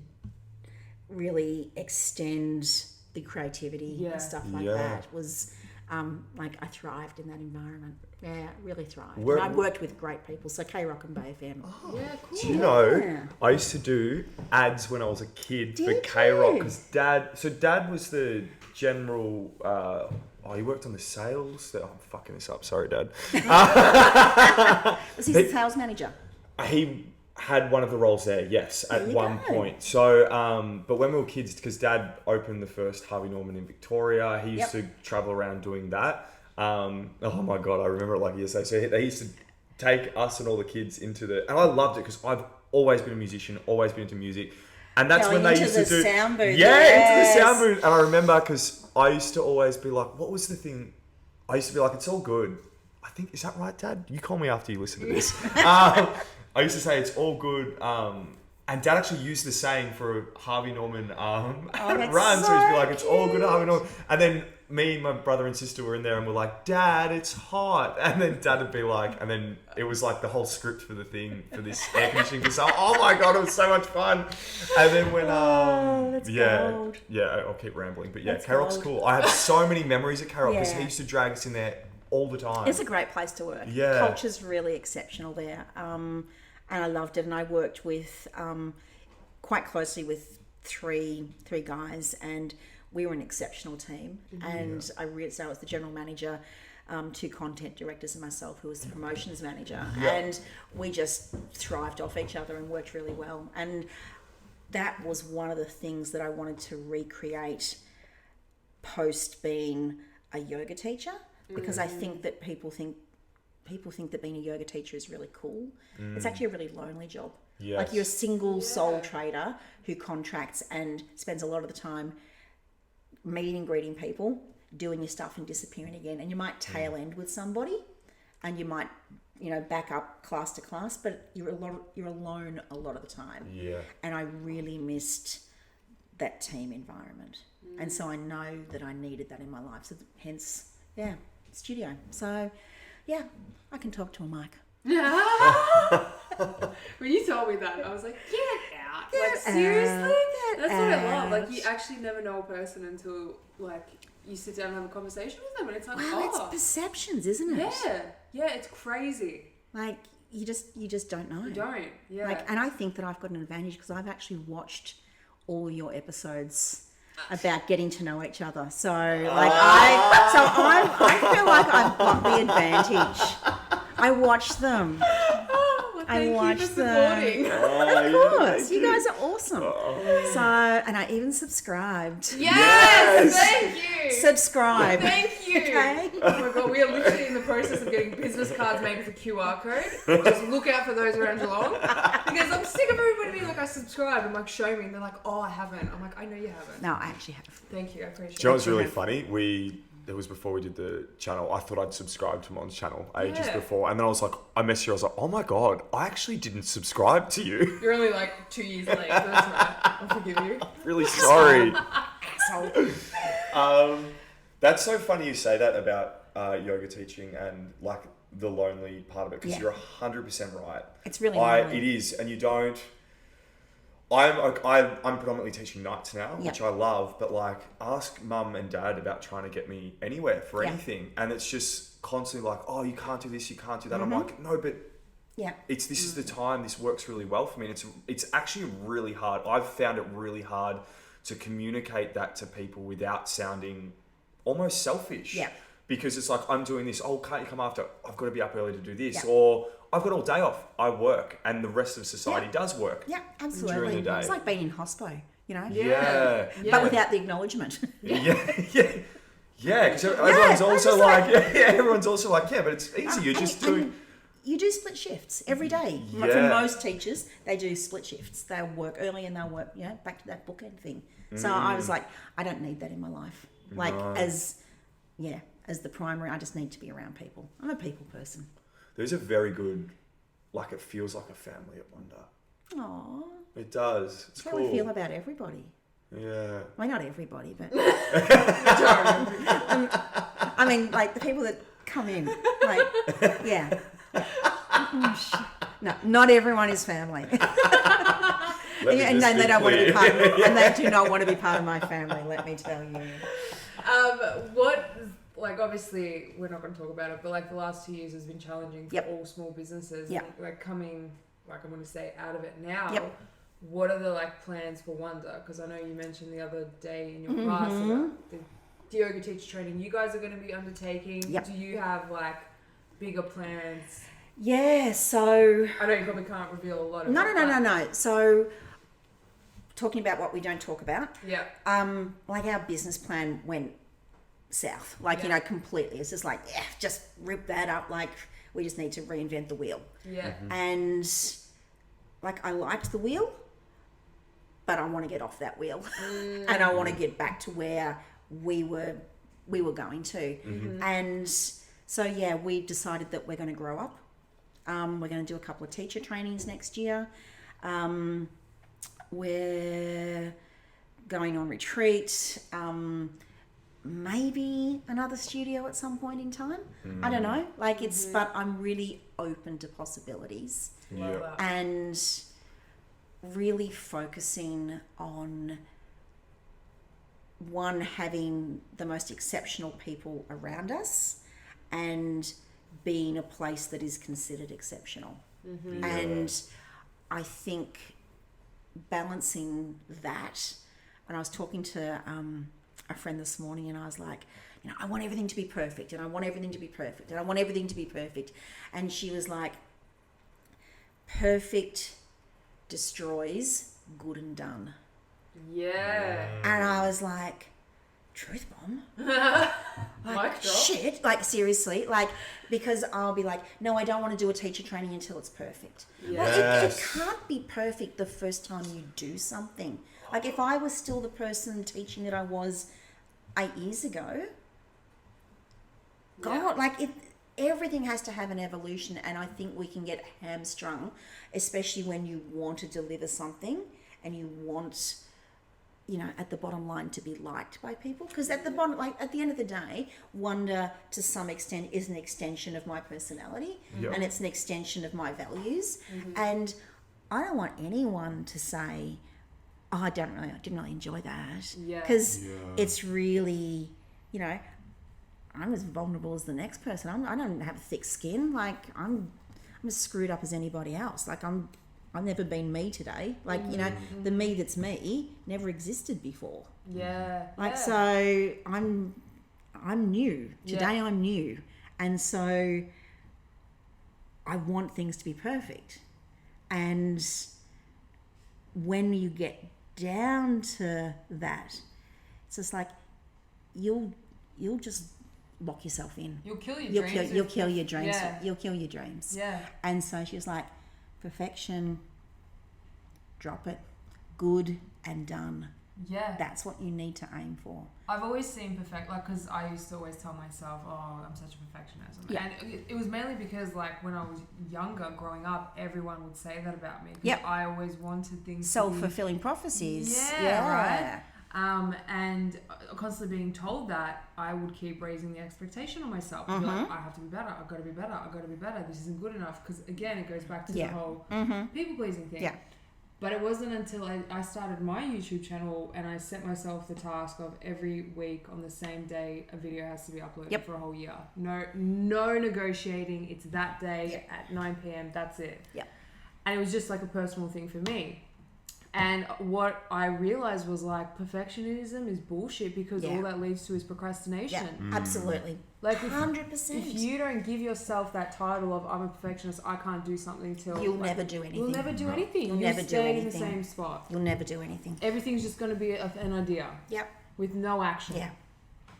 really extend the creativity and stuff like that was I thrived in that environment. Yeah, really thrived. And I worked with great people, so K-Rock and Bay FM. Oh, yeah, cool. Do you know, I used to do ads when I was a kid for K-Rock, because Dad was the general, he worked on the sales. I'm fucking this up, sorry Dad. Was he the sales manager? He had one of the roles there, yes, at one point. So, but when we were kids, because Dad opened the first Harvey Norman in Victoria, he used to travel around doing that. Oh my God, I remember it like yesterday. So they used to take us and all the kids and I loved it because I've always been a musician, always been into music. And that's when they used to do... sound booth. Into the sound booth. And I remember because I used to always be like, what was the thing? I used to be like, it's all good. I think, is that right, Dad? You call me after you listen to this. I used to say it's all good. And Dad actually used the saying for a Harvey Norman run. So he'd be like, it's all good at Harvey Norman. And then me, my brother and sister were in there and we're like, Dad, it's hot. And then Dad would be like, and then it was like the whole script for the thing, for this air conditioning facility. Oh my God, it was so much fun. And then when, gold. I'll keep rambling. But K-Rock's cool. I have so many memories at K-Rock because he used to drag us in there all the time. It's a great place to work. Yeah. Culture's really exceptional there. And I loved it. And I worked with, quite closely with three guys, and we were an exceptional team. And so I was the general manager, 2 content directors and myself, who was the promotions manager. And we just thrived off each other and worked really well. And that was one of the things that I wanted to recreate post being a yoga teacher, because I think that people think that being a yoga teacher is really cool. It's actually a really lonely job. Yes. Like, you're a single sole trader who contracts and spends a lot of the time meeting and greeting people, doing your stuff and disappearing again. And you might tail end with somebody, and you might, back up class to class, but you're alone a lot of the time. Yeah. And I really missed that team environment. And so I know that I needed that in my life. So hence, studio. So, I can talk to a mic. When you told me that, I was like, get out. Seriously? That's what I love. Like, you actually never know a person until, you sit down and have a conversation with them, and it's like, it's perceptions, isn't it? Yeah, it's crazy. Like, you just don't know. You don't, and I think that I've got an advantage because I've actually watched all your episodes about getting to know each other. So, I feel like I've got the advantage. I watch them. Thank watch you for them. supporting. Of course, you guys are awesome. So, and I even subscribed. Yes, thank you. Subscribe. Thank you. Okay. Oh my god, we are literally in the process of getting business cards made with a QR code. Just look out for those around Geelong. Because I'm sick of everybody being like, I subscribed. I'm like, show me. And they're like, oh, I haven't. I'm like, I know you haven't. No, I actually have. Thank you, I appreciate it. Do you know what's really funny? It was before we did the channel. I thought I'd subscribed to Mon's channel ages before. And then I was like, I messaged you. I was like, oh my God, I actually didn't subscribe to you. You're only like 2 years late. But that's right. I'll forgive you. Really sorry. Asshole. That's so funny you say that about yoga teaching and like the lonely part of it, because you're 100% right. It's really lonely. It is, and you don't. I'm predominantly teaching nights now, which I love, but like ask mum and dad about trying to get me anywhere for anything, and it's just constantly like, oh, you can't do this, you can't do that. I'm like, no, but this is the time. This works really well for me, and it's actually really hard. I've found it really hard to communicate that to people without sounding almost selfish. Yeah. Because it's like, I'm doing this. Oh, can't you come after? I've got to be up early to do this, or I've got all day off. I work, and the rest of society does work. Yeah, absolutely. During the day. It's like being in hospo, you know? Yeah. But without the acknowledgement. Because everyone's also everyone's also like, but it's easy. You're just doing. You do split shifts every day. For most teachers, they do split shifts. They'll work early and they'll work, back to that bookend thing. So I was like, I don't need that in my life. Like as the primary, I just need to be around people. I'm a people person. There's a very good, like, it feels like a family at Wonder. Aww. It does. It's That's cool. how we feel about everybody. Yeah. Well, not everybody, but... I mean, like, the people that come in, like, No, not everyone is family. And they don't want to be part of it. And they do not want to be part of my family, let me tell you. Like, obviously, we're not going to talk about it, but like the last 2 years has been challenging for all small businesses. And like coming, like I'm going to say, out of it now. What are the like plans for Wonder? Because I know you mentioned the other day in your class about the yoga teacher training you guys are going to be undertaking. Do you have like bigger plans? Yeah, so... I know you probably can't reveal a lot of No. So, talking about what we don't talk about. Yeah. Like our business plan went south. Like, completely. It's just like, just rip that up. Like, we just need to reinvent the wheel. Yeah. And, like, I liked the wheel, but I want to get off that wheel. And I want to get back to where we were going to. And so, we decided that we're going to grow up. We're going to do a couple of teacher trainings next year. We're going on retreat. Maybe another studio at some point in time. I don't know. Like but I'm really open to possibilities. And really focusing on having the most exceptional people around us and being a place that is considered exceptional. And I think balancing that, and I was talking to a friend this morning and I was like, I want everything to be perfect and I want everything to be perfect and I want everything to be perfect. And she was like, perfect destroys good and done. Yeah. And I was like, truth bomb. Like, shit, like seriously, like, because I'll be like, no, I don't want to do a teacher training until it's perfect. Well, it can't be perfect the first time you do something. Like if I was still the person teaching that I was 8 years ago, everything has to have an evolution, and I think we can get hamstrung, especially when you want to deliver something and you want, at the bottom line to be liked by people. Because at the end of the day, Wonder to some extent is an extension of my personality and it's an extension of my values. And I don't want anyone to say, oh, I didn't really enjoy that. Because it's really, I'm as vulnerable as the next person. I don't have thick skin. Like I'm as screwed up as anybody else. Like I've never been me today. Like, the me that's me never existed before. So I'm new. Today I'm new. And so I want things to be perfect. And when you get down to that, it's just like you'll just lock yourself in. You'll kill your dreams. You'll kill your dreams. Yeah. You'll kill your dreams. Yeah. And so she was like, perfection, drop it, good and done. Yeah. That's what you need to aim for. I've always seen because I used to always tell myself, oh, I'm such a perfectionist. Yeah. And it was mainly because, like, when I was younger, growing up, everyone would say that about me. Yep. I always wanted things Self-fulfilling prophecies. Yeah, right. And constantly being told that, I would keep raising the expectation on myself. Be like, I have to be better. I've got to be better. I've got to be better. This isn't good enough. Because, again, it goes back to the whole people-pleasing thing. Yeah. But it wasn't until I started my YouTube channel and I set myself the task of every week on the same day a video has to be uploaded for a whole year. No negotiating. It's that day at 9 p.m. That's it. Yeah. And it was just like a personal thing for me. And what I realized was, like, perfectionism is bullshit because all that leads to is procrastination. Yeah, absolutely. Like 100%. If you don't give yourself that title of I'm a perfectionist, I can't do something till... You'll never do anything. You'll never do anything. You'll You'll never do stay in the anything. same spot. You'll never do anything. Everything's just going to be an idea. Yep. With no action. Yeah.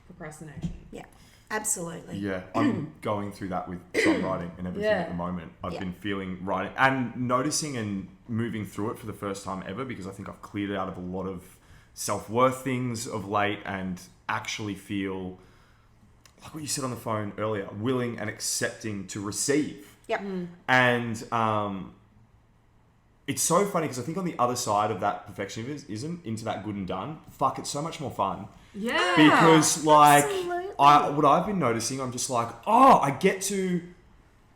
Procrastination. Yeah. Absolutely. Yeah, I'm going through that with songwriting and everything at the moment. I've been feeling writing and noticing and moving through it for the first time ever because I think I've cleared out of a lot of self-worth things of late and actually feel, like what you said on the phone earlier, willing and accepting to receive. Yep. And it's so funny because I think on the other side of that perfectionism into that good and done, fuck, it's so much more fun. Yeah. Because, like, absolutely. what I've been noticing, I'm just like, oh, I get to,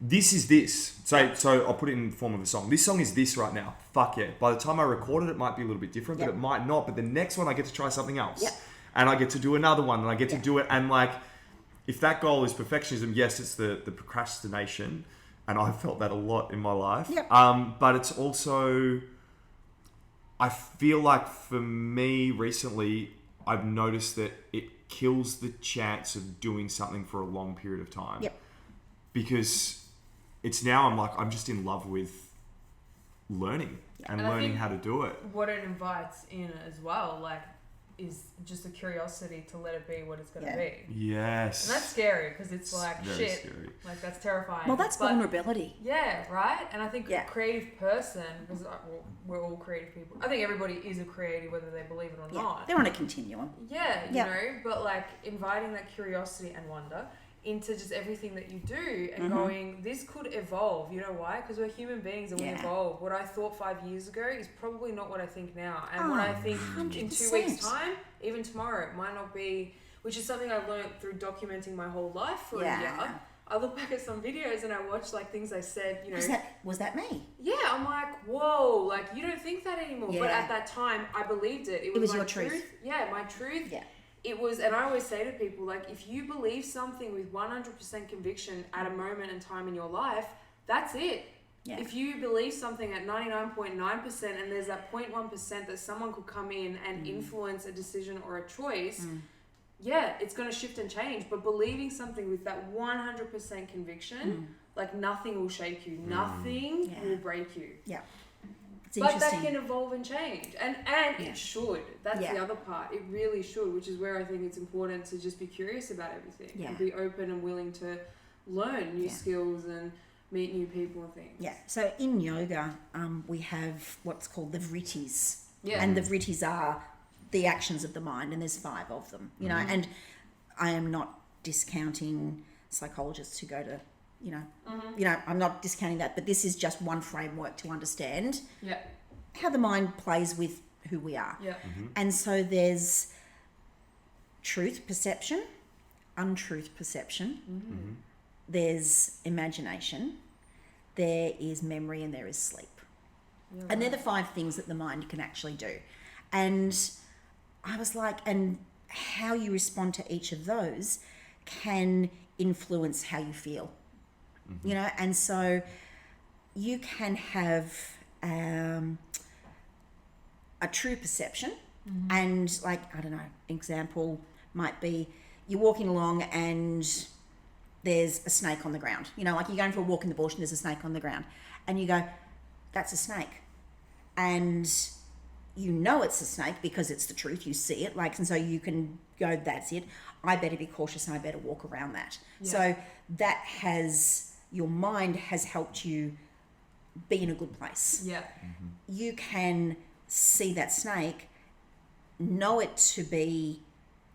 this is this. So I'll put it in the form of a song. This song is this right now. Fuck yeah. By the time I record it might be a little bit different, but it might not. But the next one, I get to try something else. Yep. And I get to do another one, and I get to do it. And, like, if that goal is perfectionism, yes, it's the procrastination. And I've felt that a lot in my life. Yep. But it's also, I feel like for me recently, I've noticed that it kills the chance of doing something for a long period of time. Yep. Because it's now I'm just in love with learning and learning how to do it. What it invites in as well, like, is just a curiosity to let it be what it's going to be. Yes. And that's scary because it's like, very shit, scary. like, that's terrifying. Well, that's vulnerability. Yeah, right? And I think a creative person, because we're all creative people. I think everybody is a creative, whether they believe it or not. They're on a continuum. Yeah, you know, but, like, inviting that curiosity and wonder into just everything that you do and going, this could evolve. You know why? Because we're human beings and we evolve. What I thought 5 years ago is probably not what I think now. And what I think 100%. in 2 weeks' time, even tomorrow, it might not be, which is something I learned through documenting my whole life for a year. I look back at some videos and I watch, like, things I said, you know. Was that me? Yeah, I'm like, whoa, like, you don't think that anymore. Yeah. But at that time, I believed it. It was my your truth. Yeah, my truth. Yeah. It was, and I always say to people, like, if you believe something with 100% conviction at a moment in time in your life, that's it. Yeah. If you believe something at 99.9% and there's that 0.1% that someone could come in and influence a decision or a choice, yeah, it's going to shift and change. But believing something with that 100% conviction, like, nothing will shake you. Nothing will break you. Yeah. But that can evolve and change. And it should. That's the other part. It really should, which is where I think it's important to just be curious about everything. And be open and willing to learn new skills and meet new people and things. Yeah. So in yoga, we have what's called the vrittis. Yeah. And the vrittis are the actions of the mind, and there's 5 of them. You know, and I am not discounting psychologists who go to, you know, I'm not discounting that, but this is just one framework to understand how the mind plays with who we are. Yeah. And so there's truth perception, untruth perception, there's imagination, there is memory, and there is sleep. Yeah, and they're the 5 things that the mind can actually do. And I was like, and how you respond to each of those can influence how you feel. You know, and so you can have a true perception and, like, I don't know, example might be you're walking along and there's a snake on the ground. You know, like, you're going for a walk in the bush and there's a snake on the ground and you go, that's a snake. And you know it's a snake because it's the truth, you see it, like, and so you can go, that's it, I better be cautious and I better walk around that. Yeah. So that has, your mind has helped you be in a good place. Yeah. Mm-hmm. You can see that snake, know it to be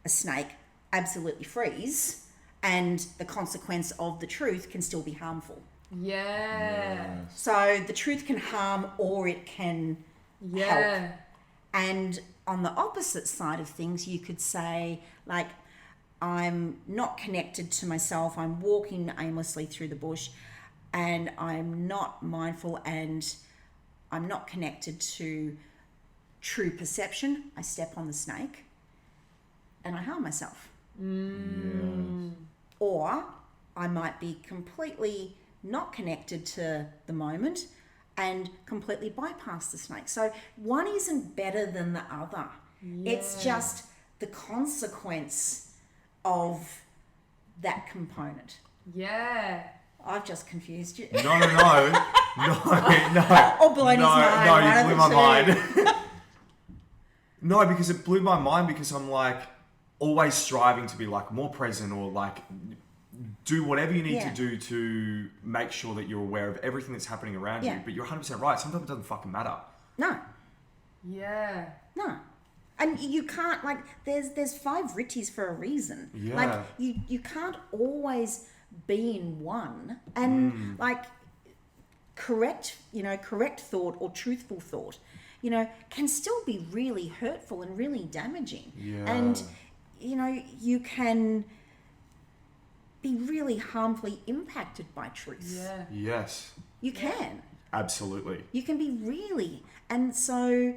a snake, absolutely freeze, and the consequence of the truth can still be harmful. Yeah. Yes. So the truth can harm or it can help. And on the opposite side of things, you could say, like, I'm not connected to myself, I'm walking aimlessly through the bush, and I'm not mindful and I'm not connected to true perception. I step on the snake and I harm myself. Yes. Or I might be completely not connected to the moment and completely bypass the snake. So one isn't better than the other. Yeah. It's just the consequence of that component. Yeah. I've just confused you. No. Or blown his mind. No, you blew my mind. No, because it blew my mind because I'm like always striving to be like more present or like do whatever you need to do to make sure that you're aware of everything that's happening around you. But you're 100% right. Sometimes it doesn't fucking matter. No. Yeah. No. And you can't, like, there's 5 ritties for a reason. Yeah. Like, you can't always be in one. And, like, correct thought or truthful thought, can still be really hurtful and really damaging. Yeah. And, you can be really harmfully impacted by truth. Yeah. Yes. You can. Absolutely. You can be really. And so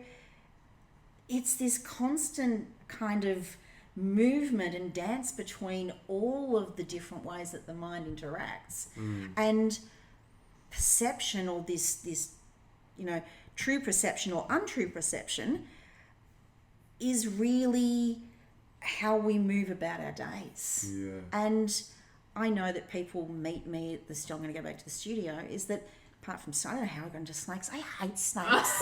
it's this constant kind of movement and dance between all of the different ways that the mind interacts. And perception, or this true perception or untrue perception, is really how we move about our days. Yeah. And I know that people meet me at the, I'm going to go back to the studio, is that apart from, I don't know how we're going to snakes, I hate snakes.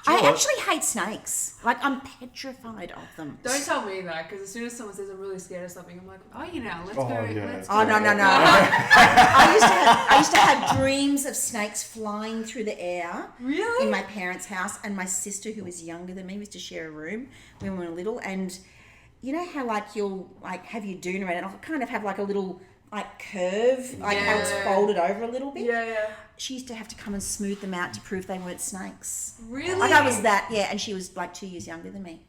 I actually hate snakes. Like, I'm petrified of them. Don't tell me that, because as soon as someone says I'm really scared of something, I'm like, let's go. Yeah. Let's go. Oh, no. I used to have dreams of snakes flying through the air. Really? In my parents' house, and my sister, who was younger than me, used to share a room when we were little, and you know how, like, you'll, like, have your doona and it'll kind of have, like, a little, like, curve, like, how it's folded over a little bit? Yeah. She used to have to come and smooth them out to prove they weren't snakes. Really? Like, I was that, and she was, like, 2 years younger than me.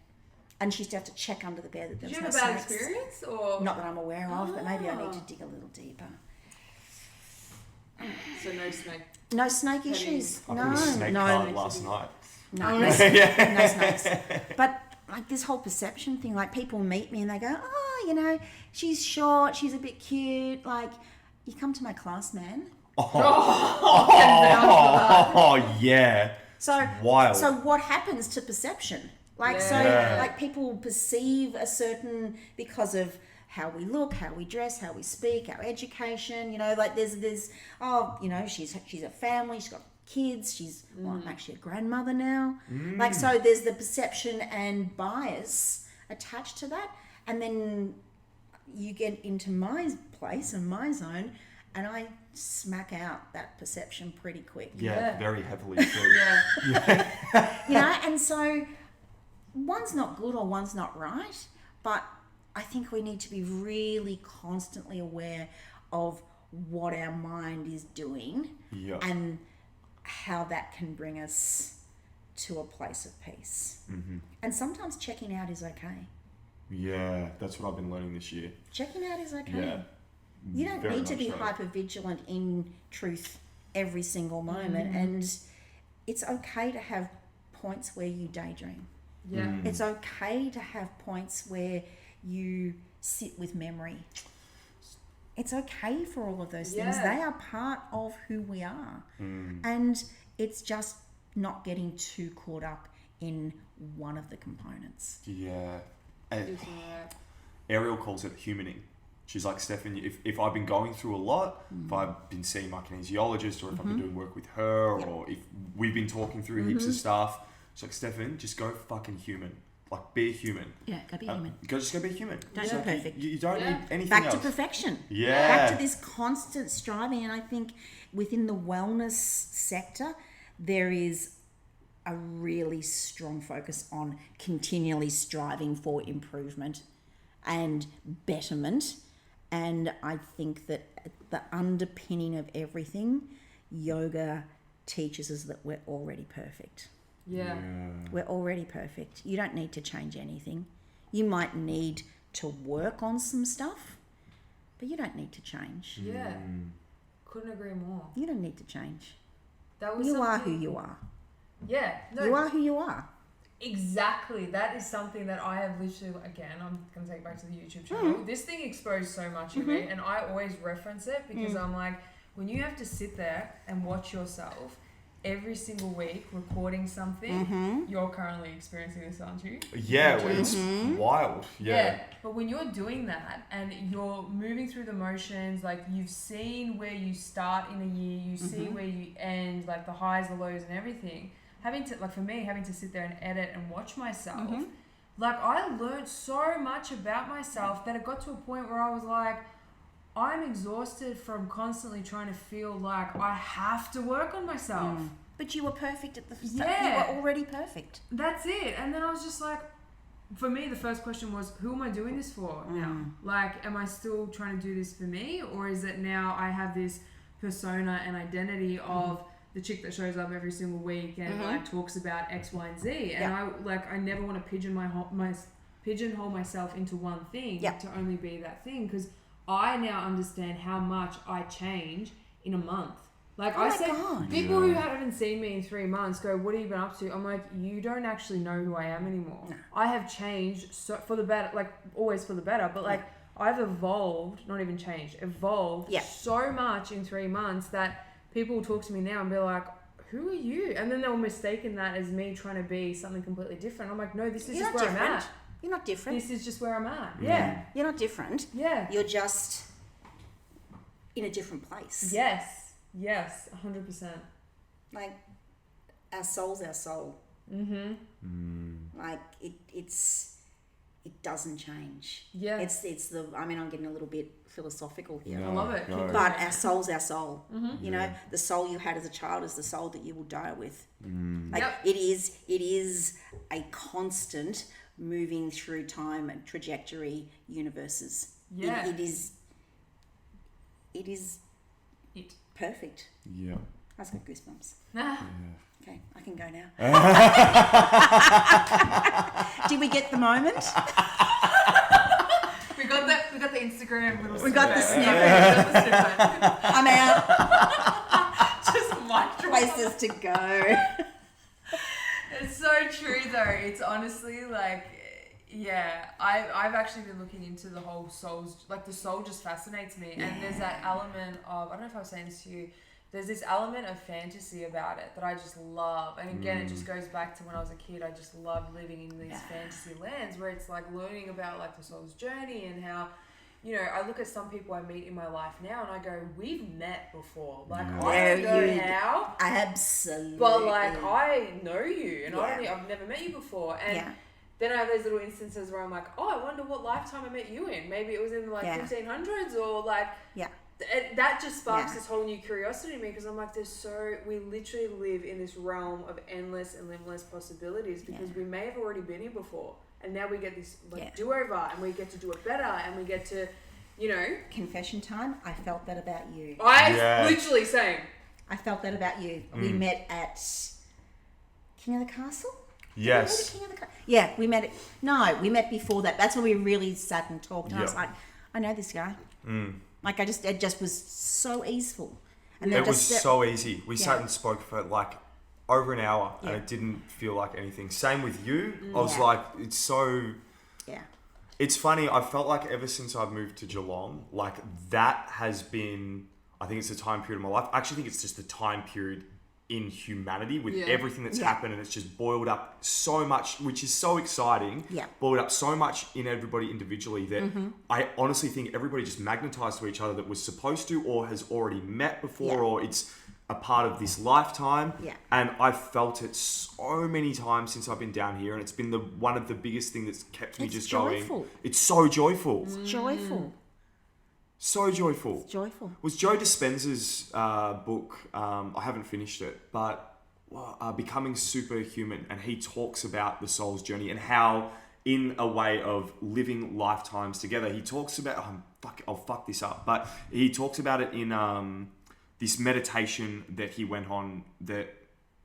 And she used to have to check under the bed that there was no snakes. Did you have a bad experience, or? Not that I'm aware of, but maybe I need to dig a little deeper. So no snake? No snake issues. I put a snake card last night. No snakes. But, like, this whole perception thing, like, people meet me and they go, she's short, she's a bit cute, like, you come to my class, man. Oh, yeah. So wild. So what happens to perception? Like, like, people perceive a certain, because of how we look, how we dress, how we speak, our education, like there's she's a family, she's got kids, she's I'm actually a grandmother now. Like, so there's the perception and bias attached to that, and then you get into my place and my zone, and I smack out that perception pretty quick. Yeah. Very heavily too. And so one's not good or one's not right, but I think we need to be really constantly aware of what our mind is doing and how that can bring us to a place of peace. And sometimes checking out is okay. Yeah, that's what I've been learning this year. Checking out is okay. Yeah. You don't need to be hyper vigilant in truth every single moment, and it's okay to have points where you daydream. Yeah. It's okay to have points where you sit with memory. It's okay for all of those things. They are part of who we are. And it's just not getting too caught up in one of the components. Yeah. Ariel calls it humaning. She's like, Stefan, if I've been going through a lot, if I've been seeing my kinesiologist, or if I've been doing work with her, or if we've been talking through heaps of stuff, she's like, Stefan, just go fucking human. Like, be a human. Yeah, go be human. Just go be human. Don't be perfect. You don't need anything Back else. to perfection. Yeah. Back to this constant striving. And I think within the wellness sector, there is a really strong focus on continually striving for improvement and betterment. And I think that the underpinning of everything, yoga teaches us that we're already perfect. Yeah. We're already perfect. You don't need to change anything. You might need to work on some stuff, but you don't need to change. Yeah. Couldn't agree more. You don't need to change. That was You are who you are. Yeah. No, You are who you are. Exactly. That is something that I have literally, again, I'm going to take it back to the YouTube channel. This thing exposed so much of me, and I always reference it because I'm like, when you have to sit there and watch yourself every single week recording something, you're currently experiencing this, aren't you? Yeah, it's wild. Yeah. But when you're doing that and you're moving through the motions, like you've seen where you start in a year, you see where you end, like the highs, the lows and everything. Having to, like for me, having to sit there and edit and watch myself, like I learned so much about myself that it got to a point where I was like, I'm exhausted from constantly trying to feel like I have to work on myself. But you were perfect at the start. Yeah. You were already perfect. That's it. And then I was just like, for me, the first question was, who am I doing this for now? Like, am I still trying to do this for me? Or is it now I have this persona and identity of the chick that shows up every single week and like talks about X, Y, and Z? And I never want to pigeonhole myself into one thing to only be that thing, because I now understand how much I change in a month. Like people who haven't seen me in 3 months go, what have you been up to? I'm like, you don't actually know who I am anymore. No. I have changed so for the better, like always for the better, but like I've evolved, not even changed, evolved so much in 3 months that people will talk to me now and be like, who are you? And then they'll mistaken that as me trying to be something completely different. I'm like, no, this is just where I'm at. You're not different. This is just where I'm at. Yeah. You're not different. Yeah. You're just in a different place. Yes. Yes. 100%. Like, our soul's our soul. Like, it doesn't change. Yeah. It's the, I mean, I'm getting a little bit philosophical here. I love it. But our soul's our soul. You know, the soul you had as a child is the soul that you will die with. Like, it is a constant moving through time and trajectory universes. Yeah. It is perfect. Yeah. I just got goosebumps. Okay, I can go now. Did we get the moment? We got the Instagram little We got the snippet. snippet. I'm out. Just mic Places to go. It's so true though. It's honestly like, I've actually been looking into the whole souls, like the soul just fascinates me. And there's that element of, I don't know if I was saying this to you, there's this element of fantasy about it that I just love. And again, it just goes back to when I was a kid. I just loved living in these fantasy lands where it's like learning about like the soul's journey and how, you know, I look at some people I meet in my life now and I go, we've met before. Like, I don't know how. Absolutely. But like, I know you and I've never met you before. And then I have those little instances where I'm like, oh, I wonder what lifetime I met you in. Maybe it was in like 1500s or like... That just sparks this whole new curiosity in me because I'm like, we literally live in this realm of endless and limitless possibilities because we may have already been here before and now we get this like do-over and we get to do it better and we get to, you know. Confession time, I felt that about you. Literally same. I felt that about you. We met at King of the Castle? Yes. Yeah, we met we met before that. That's when we really sat and talked and I was like, I know this guy. Like it just was so easeful. And it was so easy. We sat and spoke for like over an hour and it didn't feel like anything. Same with you. I was like, it's so... Yeah. It's funny. I felt like ever since I've moved to Geelong, like that has been... I think it's the time period of my life. I actually think it's just the time period in humanity with Yeah. everything that's happened, and it's just boiled up so much, which is so exciting. Boiled up so much in everybody individually that I honestly think everybody just magnetized to each other that was supposed to or has already met before or it's a part of this lifetime. And I've felt it so many times since I've been down here, and it's been one of the biggest things that's kept me just going. It's so joyful. It's joyful. So joyful. It's joyful. Was Joe Dispenza's book, I haven't finished it, but Becoming Superhuman, and he talks about the soul's journey and how in a way of living lifetimes together, he talks about, I'll fuck this up, but he talks about it in this meditation that he went on that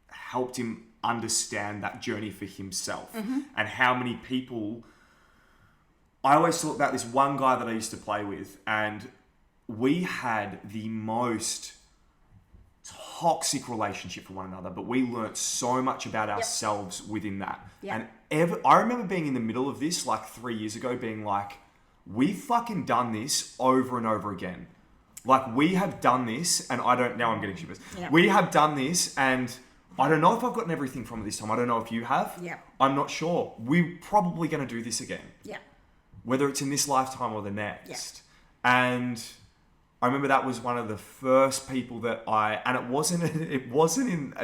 helped him understand that journey for himself and how many people... I always thought about this one guy that I used to play with, and we had the most toxic relationship for one another, but we learnt so much about ourselves within that. And I remember being in the middle of this like 3 years ago, being like, we've fucking done this over and over again. Like, we have done this, and now I'm getting shivers. We have done this, and I don't know if I've gotten everything from it this time. I don't know if you have. I'm not sure. We're probably going to do this again. Whether it's in this lifetime or the next. And I remember that was one of the first people that and it wasn't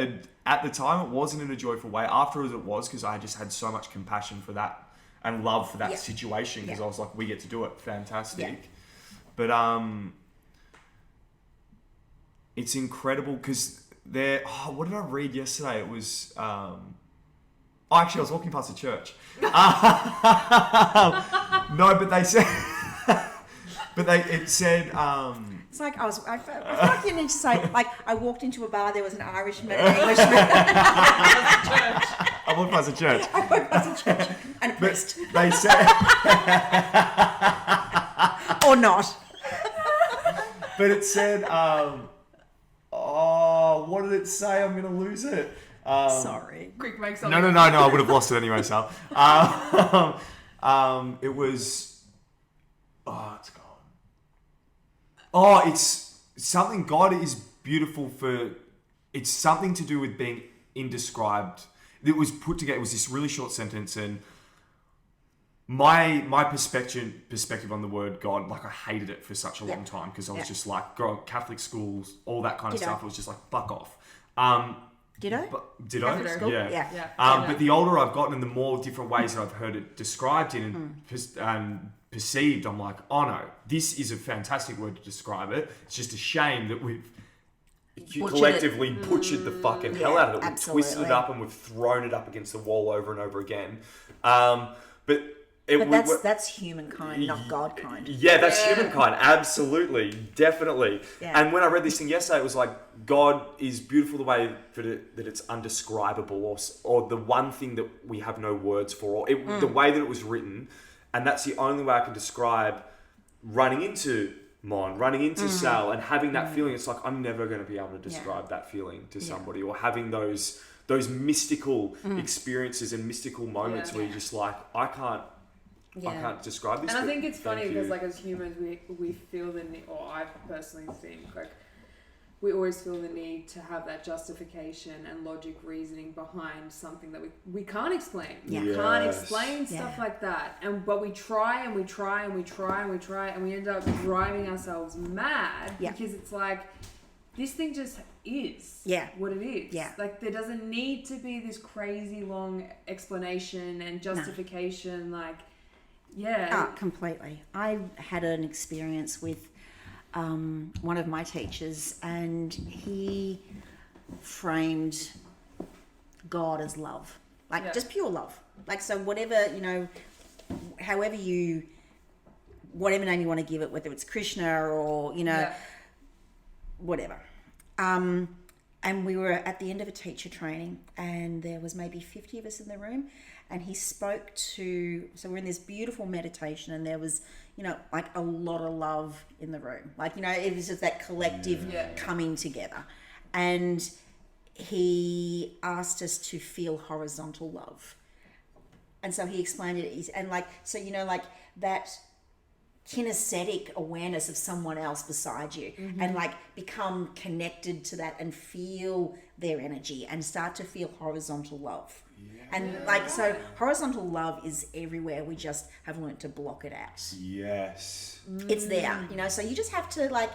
at the time, it wasn't in a joyful way. Afterwards it was, because I just had so much compassion for that and love for that situation, because I was like, we get to do it. Fantastic. But it's incredible because what did I read yesterday? It was... actually, I was walking past a church. No, but they said... it said... It's like I feel like you need to say, like, I walked into a bar, there was an Irishman and an Englishman. I walked past a church. I walked past a church and a priest. They said... Or not. But it said... what did it say? I'm going to lose it. Sorry. Quick, make something. No, I would have lost it anyway, Sal. It was... it's gone. It's something... God is beautiful for... It's something to do with being indescribed. It was put together... It was this really short sentence, and my perspective on the word God, like, I hated it for such a long time, because I was just like, Catholic schools, all that kind of stuff. It was just like, fuck off. Ditto? Ditto? Catholic school? Yeah. But the older I've gotten and the more different ways that I've heard it described in and perceived, I'm like, oh no, this is a fantastic word to describe it. It's just a shame that we've collectively butchered the fucking hell out of it. We've twisted it up and we've thrown it up against the wall over and over again. That's humankind, not Godkind. Yeah, that's humankind. Absolutely. Definitely. Yeah. And when I read this thing yesterday, it was like, God is beautiful the way that it's undescribable, or the one thing that we have no words for, or the way that it was written. And that's the only way I can describe running into Mon, running into Sal, and having that feeling. It's like, I'm never going to be able to describe that feeling to somebody, or having those mystical experiences and mystical moments where you're just like, I can't describe this. And I think it's funny because, like, as humans, we feel the need, or I personally think, like, we always feel the need to have that justification and logic reasoning behind something that we can't explain. Yeah. We can't explain stuff like that. But we try and we try and we try and we try, and we end up driving ourselves mad because it's like, this thing just is what it is. Yeah. Like, there doesn't need to be this crazy long explanation and justification. Like, completely. I had an experience with one of my teachers, and he framed God as love, like just pure love. Like, so whatever, whatever name you want to give it, whether it's Krishna or, whatever. And we were at the end of a teacher training, and there was maybe 50 of us in the room, and he spoke to, so we're in this beautiful meditation, and there was, like, a lot of love in the room. Like, it was just that collective coming together. And he asked us to feel horizontal love. And so he explained it, and like, so, like that kinesthetic awareness of someone else beside you, and like become connected to that and feel their energy and start to feel horizontal love. And like, so horizontal love is everywhere. We just have learnt to block it out. Yes. It's there, you know, so you just have to like,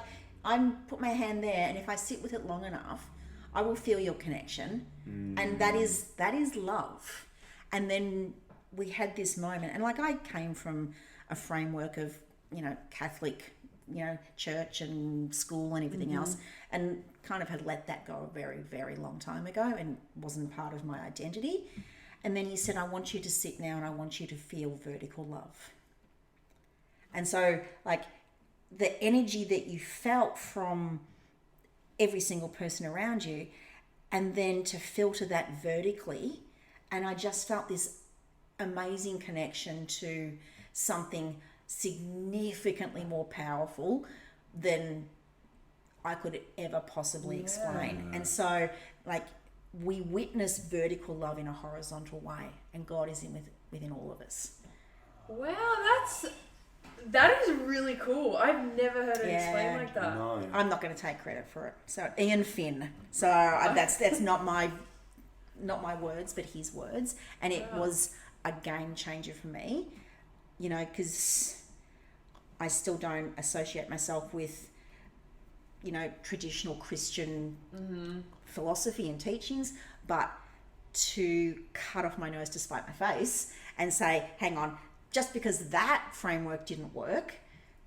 put my hand there, and if I sit with it long enough, I will feel your connection. And that is love. And then we had this moment, and like I came from a framework of, you know, Catholic, you know, church and school and everything else, and kind of had let that go a very, very long time ago and wasn't part of my identity. And then he said, I want you to sit now and I want you to feel vertical love. And so like the energy that you felt from every single person around you, and then to filter that vertically, and I just felt this amazing connection to something significantly more powerful than I could ever possibly explain. And so like we witness vertical love in a horizontal way, and God is within all of us. Wow, that is really cool. I've never heard it explained like that. No. I'm not going to take credit for it. So Ian Finn. So that's not my words, but his words, and it was a game changer for me. You know, because I still don't associate myself with, you know, traditional Christian philosophy and teachings, but to cut off my nose to spite my face and say, hang on, just because that framework didn't work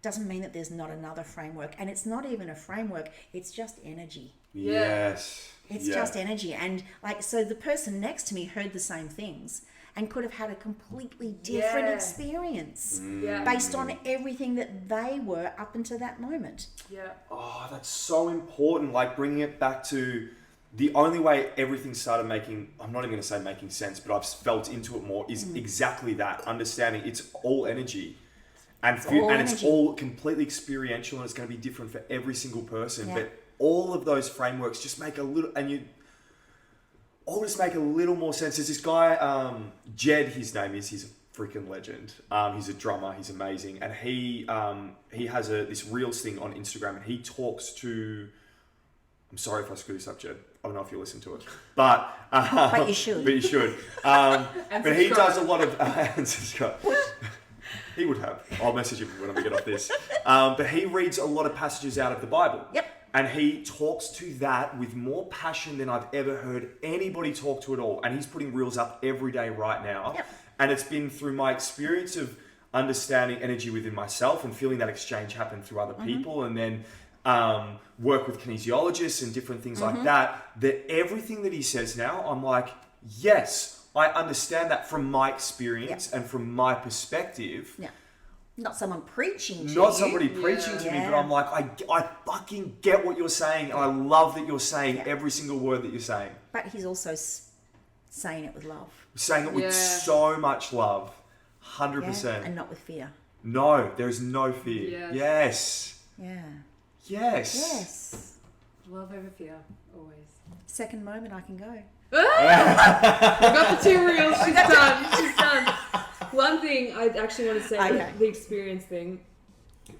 doesn't mean that there's not another framework. And it's not even a framework, it's just energy. Yes. It's just energy. And like, so the person next to me heard the same things and could have had a completely different experience based on everything that they were up until that moment. Yeah. Oh, that's so important. Like bringing it back to the only way everything started making, I'm not even going to say making sense, but I've felt into it more, is exactly that. Understanding it's all energy. And it's all completely experiential, and it's going to be different for every single person. Yeah. But all of those frameworks just make a little, all just make a little more sense. There's this guy, Jed, his name is, he's a freaking legend. He's a drummer, he's amazing. And he has this Reels thing on Instagram, and he talks to, I'm sorry if I screw this up, Jed. I don't know if you listen to it, but you should. But you should. But he does a lot of and subscribe. He would have. I'll message him when we get off this. But he reads a lot of passages out of the Bible. Yep. And he talks to that with more passion than I've ever heard anybody talk to at all. And he's putting reels up every day right now. Yep. And it's been through my experience of understanding energy within myself and feeling that exchange happen through other people, and then work with kinesiologists and different things like that everything that he says now, I'm like, yes, I understand that from my experience and from my perspective. Yeah. Not someone preaching to you. Not somebody preaching to me, but I'm like, I fucking get what you're saying, and I love that you're saying every single word that you're saying. But he's also saying it with love. Saying it with so much love. 100%. Yeah, and not with fear. No, there is no fear. Yes. Yeah. Yes. Love over fear, always. Second moment I can go. We got the 2 reels. She's done. One thing I actually want to say, the experience thing,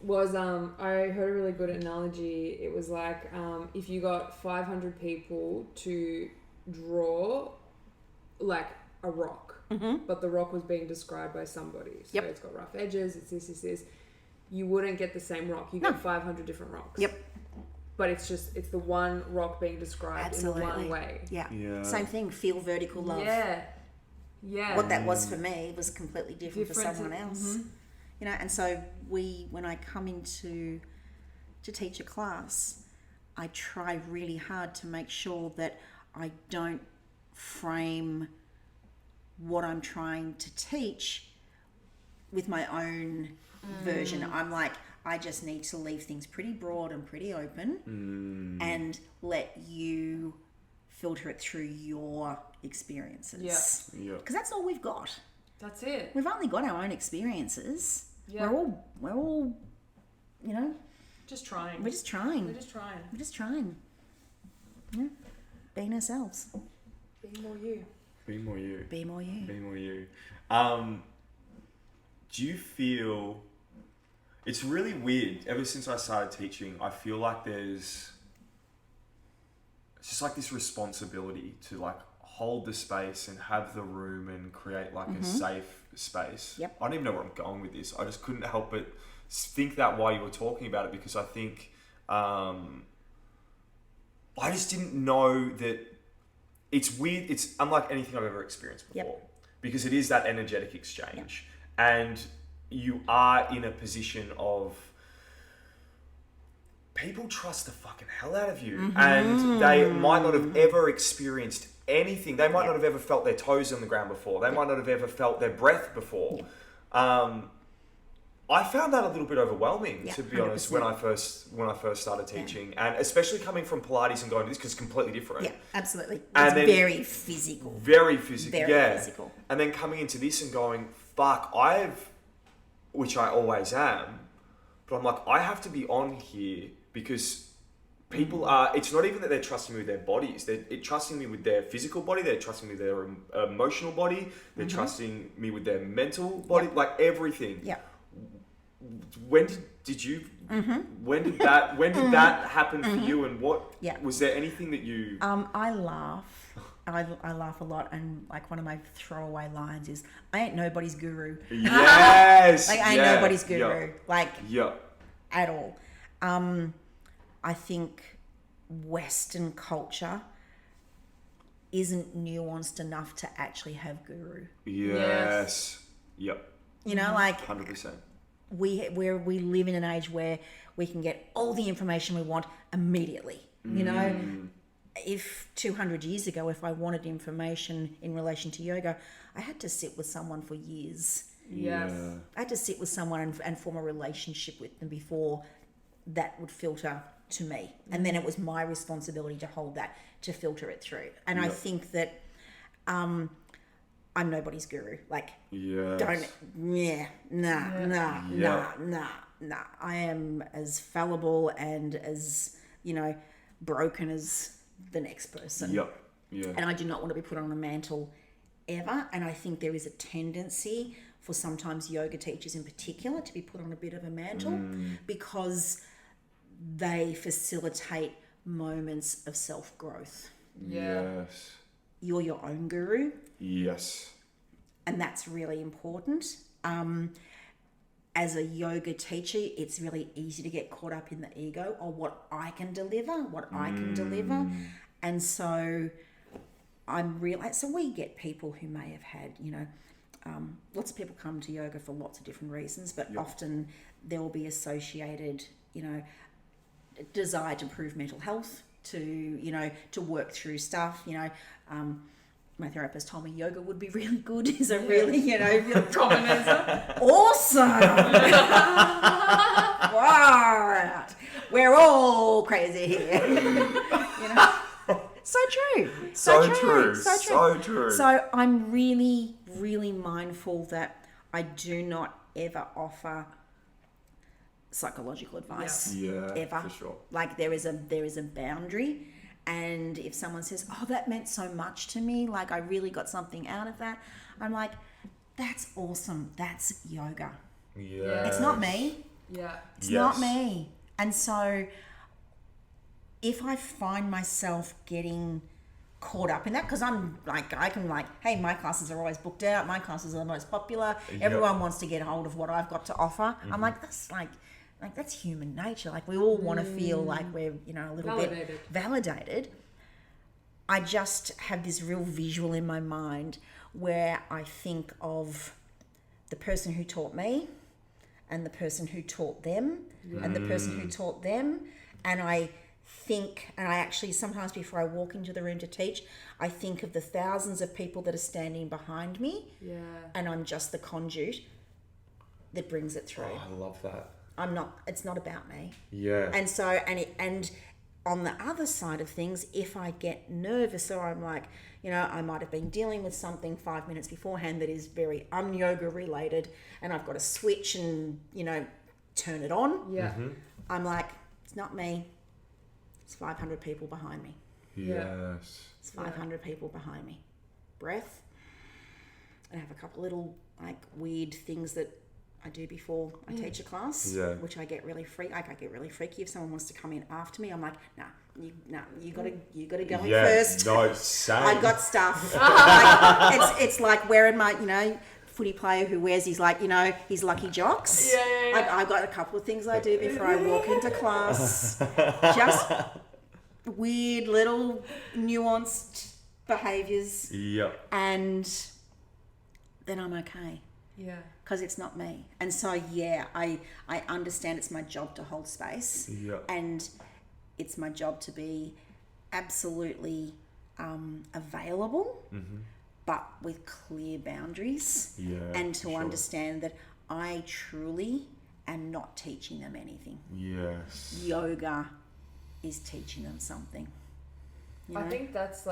was I heard a really good analogy. It was like if you got 500 people to draw like a rock, but the rock was being described by somebody. So it's got rough edges, it's this. You wouldn't get the same rock. You get 500 different rocks. Yep. But it's the one rock being described in the one way. Yeah. Same thing. Feel vertical love. Yeah. What that was for me was completely different for someone else. You know, and so when I come into to teach a class, I try really hard to make sure that I don't frame what I'm trying to teach with my own version. I'm like, I just need to leave things pretty broad and pretty open and let you filter it through your experiences. Yeah. Because that's all we've got. That's it. We've only got our own experiences. Yeah. We're all, you know. Just trying. We're just trying. Yeah. Being ourselves. Being more you. Be more you. Be more you. Be more you. Do you feel... It's really weird. Ever since I started teaching, I feel like it's just like this responsibility to like hold the space and have the room and create like a safe space. Yep. I don't even know where I'm going with this. I just couldn't help but think that while you were talking about it, because I think I just didn't know that it's weird. It's unlike anything I've ever experienced before, because it is that energetic exchange, and you are in a position of people trust the fucking hell out of you, and they might not have ever experienced anything. They might not have ever felt their toes on the ground before. They might not have ever felt their breath before. I found that a little bit overwhelming, to be honest, when I first started teaching, and especially coming from Pilates and going to this, because it's completely different. Yeah, absolutely. And it's then, very physical. Very physical. Very physical. And then coming into this and going, fuck, which I always am, but I'm like, I have to be on here because people are, it's not even that they're trusting me with their bodies, they're trusting me with their physical body, they're trusting me with their emotional body, they're trusting me with their mental body, like everything. Yeah. When did you, when did that happen for you, and what, was there anything that you... I laugh. I laugh a lot, and like one of my throwaway lines is, I ain't nobody's guru. Yes! Like, I ain't nobody's guru. Like, at all. I think Western culture isn't nuanced enough to actually have guru. Yes. Yep. You know, like... 100%. We live in an age where we can get all the information we want immediately. You know, if 200 years ago, if I wanted information in relation to yoga, I had to sit with someone for years. Yes. Yeah. I had to sit with someone and form a relationship with them before that would filter to me. And then it was my responsibility to hold that, to filter it through. And I think that I'm nobody's guru. Like, nah. I am as fallible and as, you know, broken as the next person. And I do not want to be put on a mantle ever. And I think there is a tendency for sometimes yoga teachers in particular to be put on a bit of a mantle because they facilitate moments of self-growth. Yes. You're your own guru. Yes. And that's really important. As a yoga teacher, it's really easy to get caught up in the ego or what I can deliver, And so so we get people who may have had, you know, lots of people come to yoga for lots of different reasons, but often there will be associated, you know, desire to improve mental health, to, you know, to work through stuff, you know. My therapist told me yoga would be really good. Is a really, you know, really common answer. Awesome. Wow. We're all crazy here. You know? So true. So true. So I'm really, really mindful that I do not ever offer psychological advice. Ever. For sure. Like there is a boundary. And if someone says, oh, that meant so much to me, like I really got something out of that, I'm like, that's awesome. That's yoga. Yeah. It's not me. Yeah. It's not me. And so if I find myself getting caught up in that, because I'm like, I can like, hey, my classes are always booked out. My classes are the most popular. Everyone wants to get hold of what I've got to offer. I'm like, that's like that's human nature. Like we all want to feel like we're, you know, a little bit validated. I just have this real visual in my mind where I think of the person who taught me and the person who taught them and the person who taught them. And I think, and I actually sometimes before I walk into the room to teach, I think of the thousands of people that are standing behind me. Yeah. And I'm just the conduit that brings it through. Oh, I love that. It's not about me. Yeah. And so, and on the other side of things, if I get nervous or I'm like, you know, I might have been dealing with something 5 minutes beforehand that is very un-yoga related and I've got to switch and, you know, turn it on. Yeah. I'm like, it's not me. It's 500 people behind me. Yes. It's 500 people behind me. Breath. I have a couple little like weird things that I do before I teach a class, which I get really I get really freaky if someone wants to come in after me. I'm like, you gotta go in first. No, same. I got stuff. It's like wearing my, footy player who wears his his lucky jocks. I've got a couple of things I do before I walk into class. Just weird little nuanced behaviours. Yep. And then I'm okay. Yeah. Because it's not me. And so, I understand it's my job to hold space. Yeah. And it's my job to be absolutely available, but with clear boundaries. Yeah. And to understand that I truly am not teaching them anything. Yes. Yoga is teaching them something. I think that's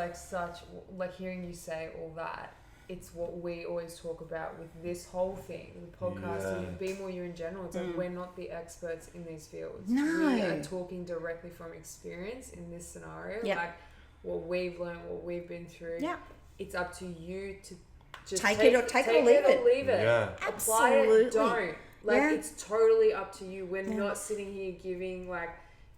hearing you say all that, it's what we always talk about with this whole thing, the podcast, Be More You in general. It's like we're not the experts in these fields. No. We are talking directly from experience in this scenario. Yep. Like what we've learned, what we've been through. Yeah. It's up to you to just take it or leave it. Yeah. Apply it, don't. Yeah. It's totally up to you. We're not sitting here giving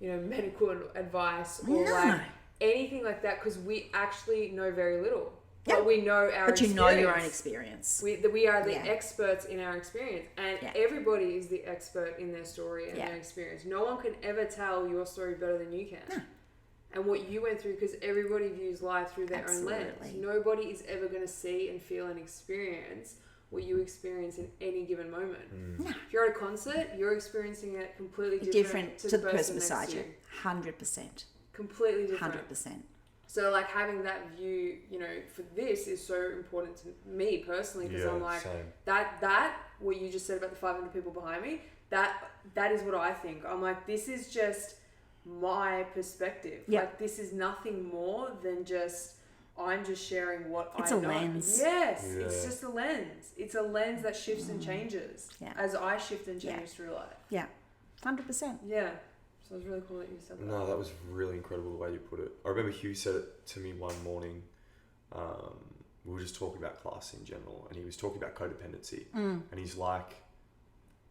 medical advice or anything like that, because we actually know very little. But we know our experience. But you know your own experience. We are the experts in our experience. And everybody is the expert in their story and their experience. No one can ever tell your story better than you can. No. And what you went through, because everybody views life through their own lens. Nobody is ever going to see and feel and experience what you experience in any given moment. No. If you're at a concert, you're experiencing it completely different to the person beside you. 100%. Completely different. 100%. So having that view, for this is so important to me personally, because I'm like, same. that what you just said about the 500 people behind me, that is what I think. I'm like, this is just my perspective. Yep. This is nothing more than I'm just sharing what I know. It's a lens. Yes, it's just a lens. It's a lens that shifts and changes as I shift and change through life. Yeah, 100%. Yeah. So it was really cool that you said that. No, that was really incredible the way you put it. I remember Hugh said it to me one morning. We were just talking about class in general, and he was talking about codependency. And he's like,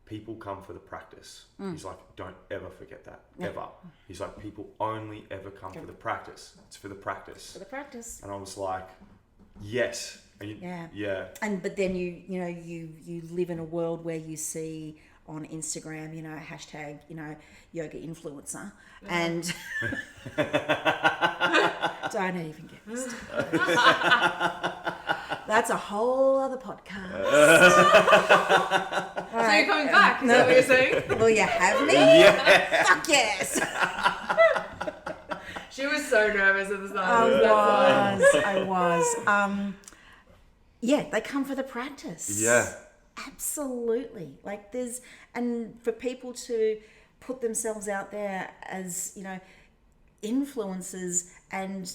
people come for the practice. He's like, don't ever forget that, ever. He's like, people only ever come for the practice. It's for the practice. For the practice. And I was like, yes. And but then you live in a world where you see on Instagram, hashtag, yoga influencer, and don't even get me started. That's a whole other podcast. So you're coming back? Is that what you're saying? Will you have me? Yeah. Fuck yes. She was so nervous at the start. I was. They come for the practice. Yeah. Absolutely. And for people to put themselves out there as, influencers and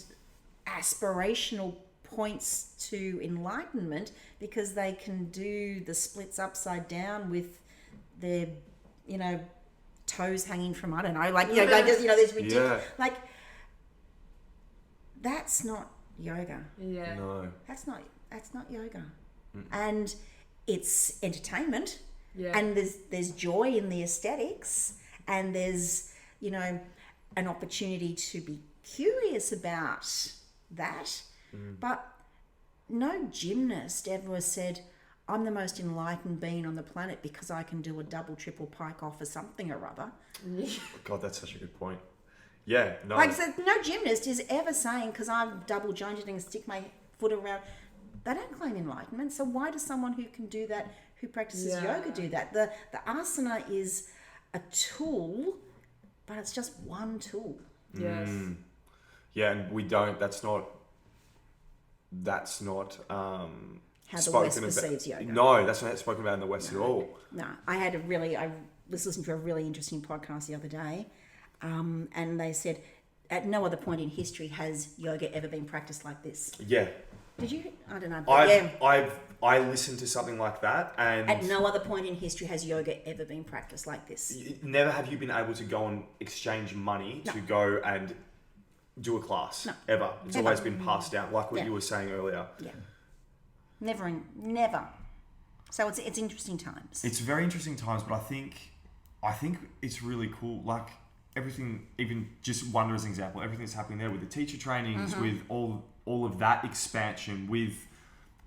aspirational points to enlightenment, because they can do the splits upside down with their, toes hanging from, I don't know, there's ridiculous, that's not yoga. Yeah. No. That's not yoga. And it's entertainment, and there's joy in the aesthetics, and there's an opportunity to be curious about that. But no gymnast ever said, I'm the most enlightened being on the planet because I can do a double, triple pike off or something or other. God, that's such a good point. Yeah, no. No gymnast is ever saying, because I'm double jointed and stick my foot around. They don't claim enlightenment. So why does someone who can do that, who practices yoga, do that? The asana is a tool, but it's just one tool. Yes. Yeah, and we don't. That's not how the West perceives yoga. No, that's not spoken about in the West at all. No, I was listening to a really interesting podcast the other day, and they said, at no other point in history has yoga ever been practiced like this. Yeah. Did you? I don't know. I listened to something like that, and at no other point in history has yoga ever been practiced like this. Never have you been able to go and exchange money to go and do a class. No. Ever. It's always been passed down, like what you were saying earlier. Yeah. Never. So it's interesting times. It's very interesting times, but I think it's really cool. Like everything, even just Wonder as an example, everything that's happening there with the teacher trainings, with all of that expansion, with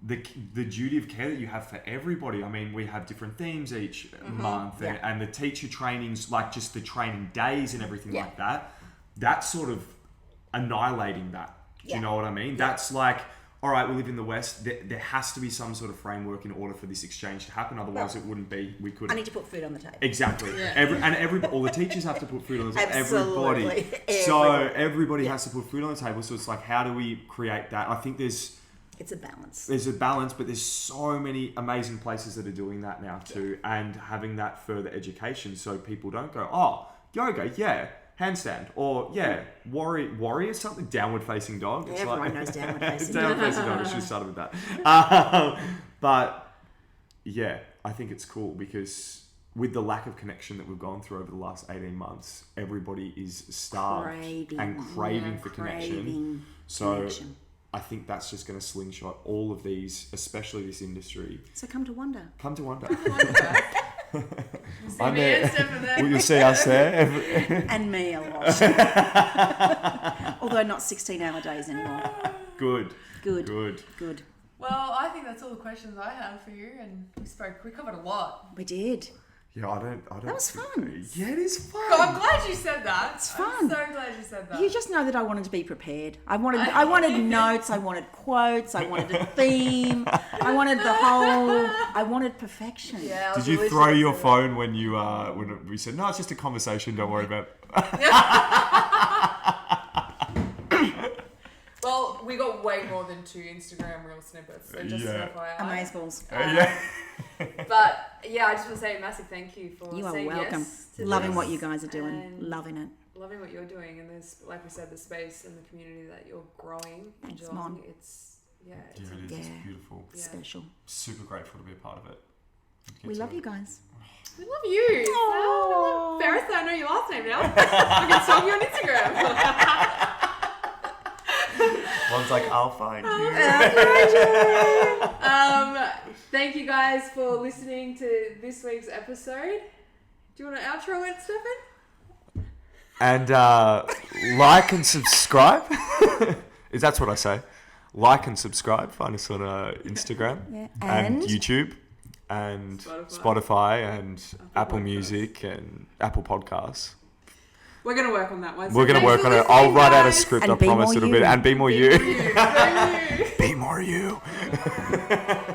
the duty of care that you have for everybody. I mean, we have different themes each month, and the teacher trainings, like just the training days and everything like that. That's sort of annihilating that. Do you know what I mean? That's like, all right, we live in the West. There has to be some sort of framework in order for this exchange to happen. Otherwise, it wouldn't be. We couldn't. I need to put food on the table. Exactly. All the teachers have to put food on the table. Absolutely. Everybody has to put food on the table. So it's like, how do we create that? I think it's a balance. There's a balance, but there's so many amazing places that are doing that now too, and having that further education, so people don't go, oh, yoga, handstand, or warrior something, downward facing dog. It's everyone knows downward facing dog. Downward facing dog. I should have started with that. But yeah, I think it's cool because with the lack of connection that we've gone through over the last 18 months, everybody is starved and craving for connection. So I think that's just going to slingshot all of these, especially this industry. So come to Wonder. Come to Wonder. You'll see us there. And me a lot. Although not 16-hour days anymore. Good. Well, I think that's all the questions I have for you, and we covered a lot. We did. Yeah, I don't. That was fun. Yeah, it is fun. God, I'm glad you said that. It's fun. I'm so glad you said that. You just know that I wanted to be prepared. I wanted notes. I wanted quotes. I wanted a theme. I wanted perfection. Yeah. Did you throw your phone when we said no? It's just a conversation. Don't worry about it. Well, we got way more than 2 Instagram reel snippets. So just FYI. Amazeballs. But yeah, I just want to say a massive thank you for saying welcome. Yes to Loving this, what you guys are doing. Loving it. Loving what you're doing, and there's, like we said, the space and the community that you're growing. Thanks, Geelong. Mon. It's It's beautiful. Special. Super grateful to be a part of it. We love you guys. We love you. Aww. Ferris, I know your last name now. I can stalk you on Instagram. One's like, I'll find you. Thank you guys for listening to this week's episode. Do you want to outro it, Stefan? And like and subscribe. That's what I say. Like and subscribe. Find us on Instagram and YouTube and Spotify and Apple Music and Apple Podcasts. We're going to work on that one. We're going to work on it. I'll write out a script, and I promise it'll be. And be more you. Be more you. Be more you.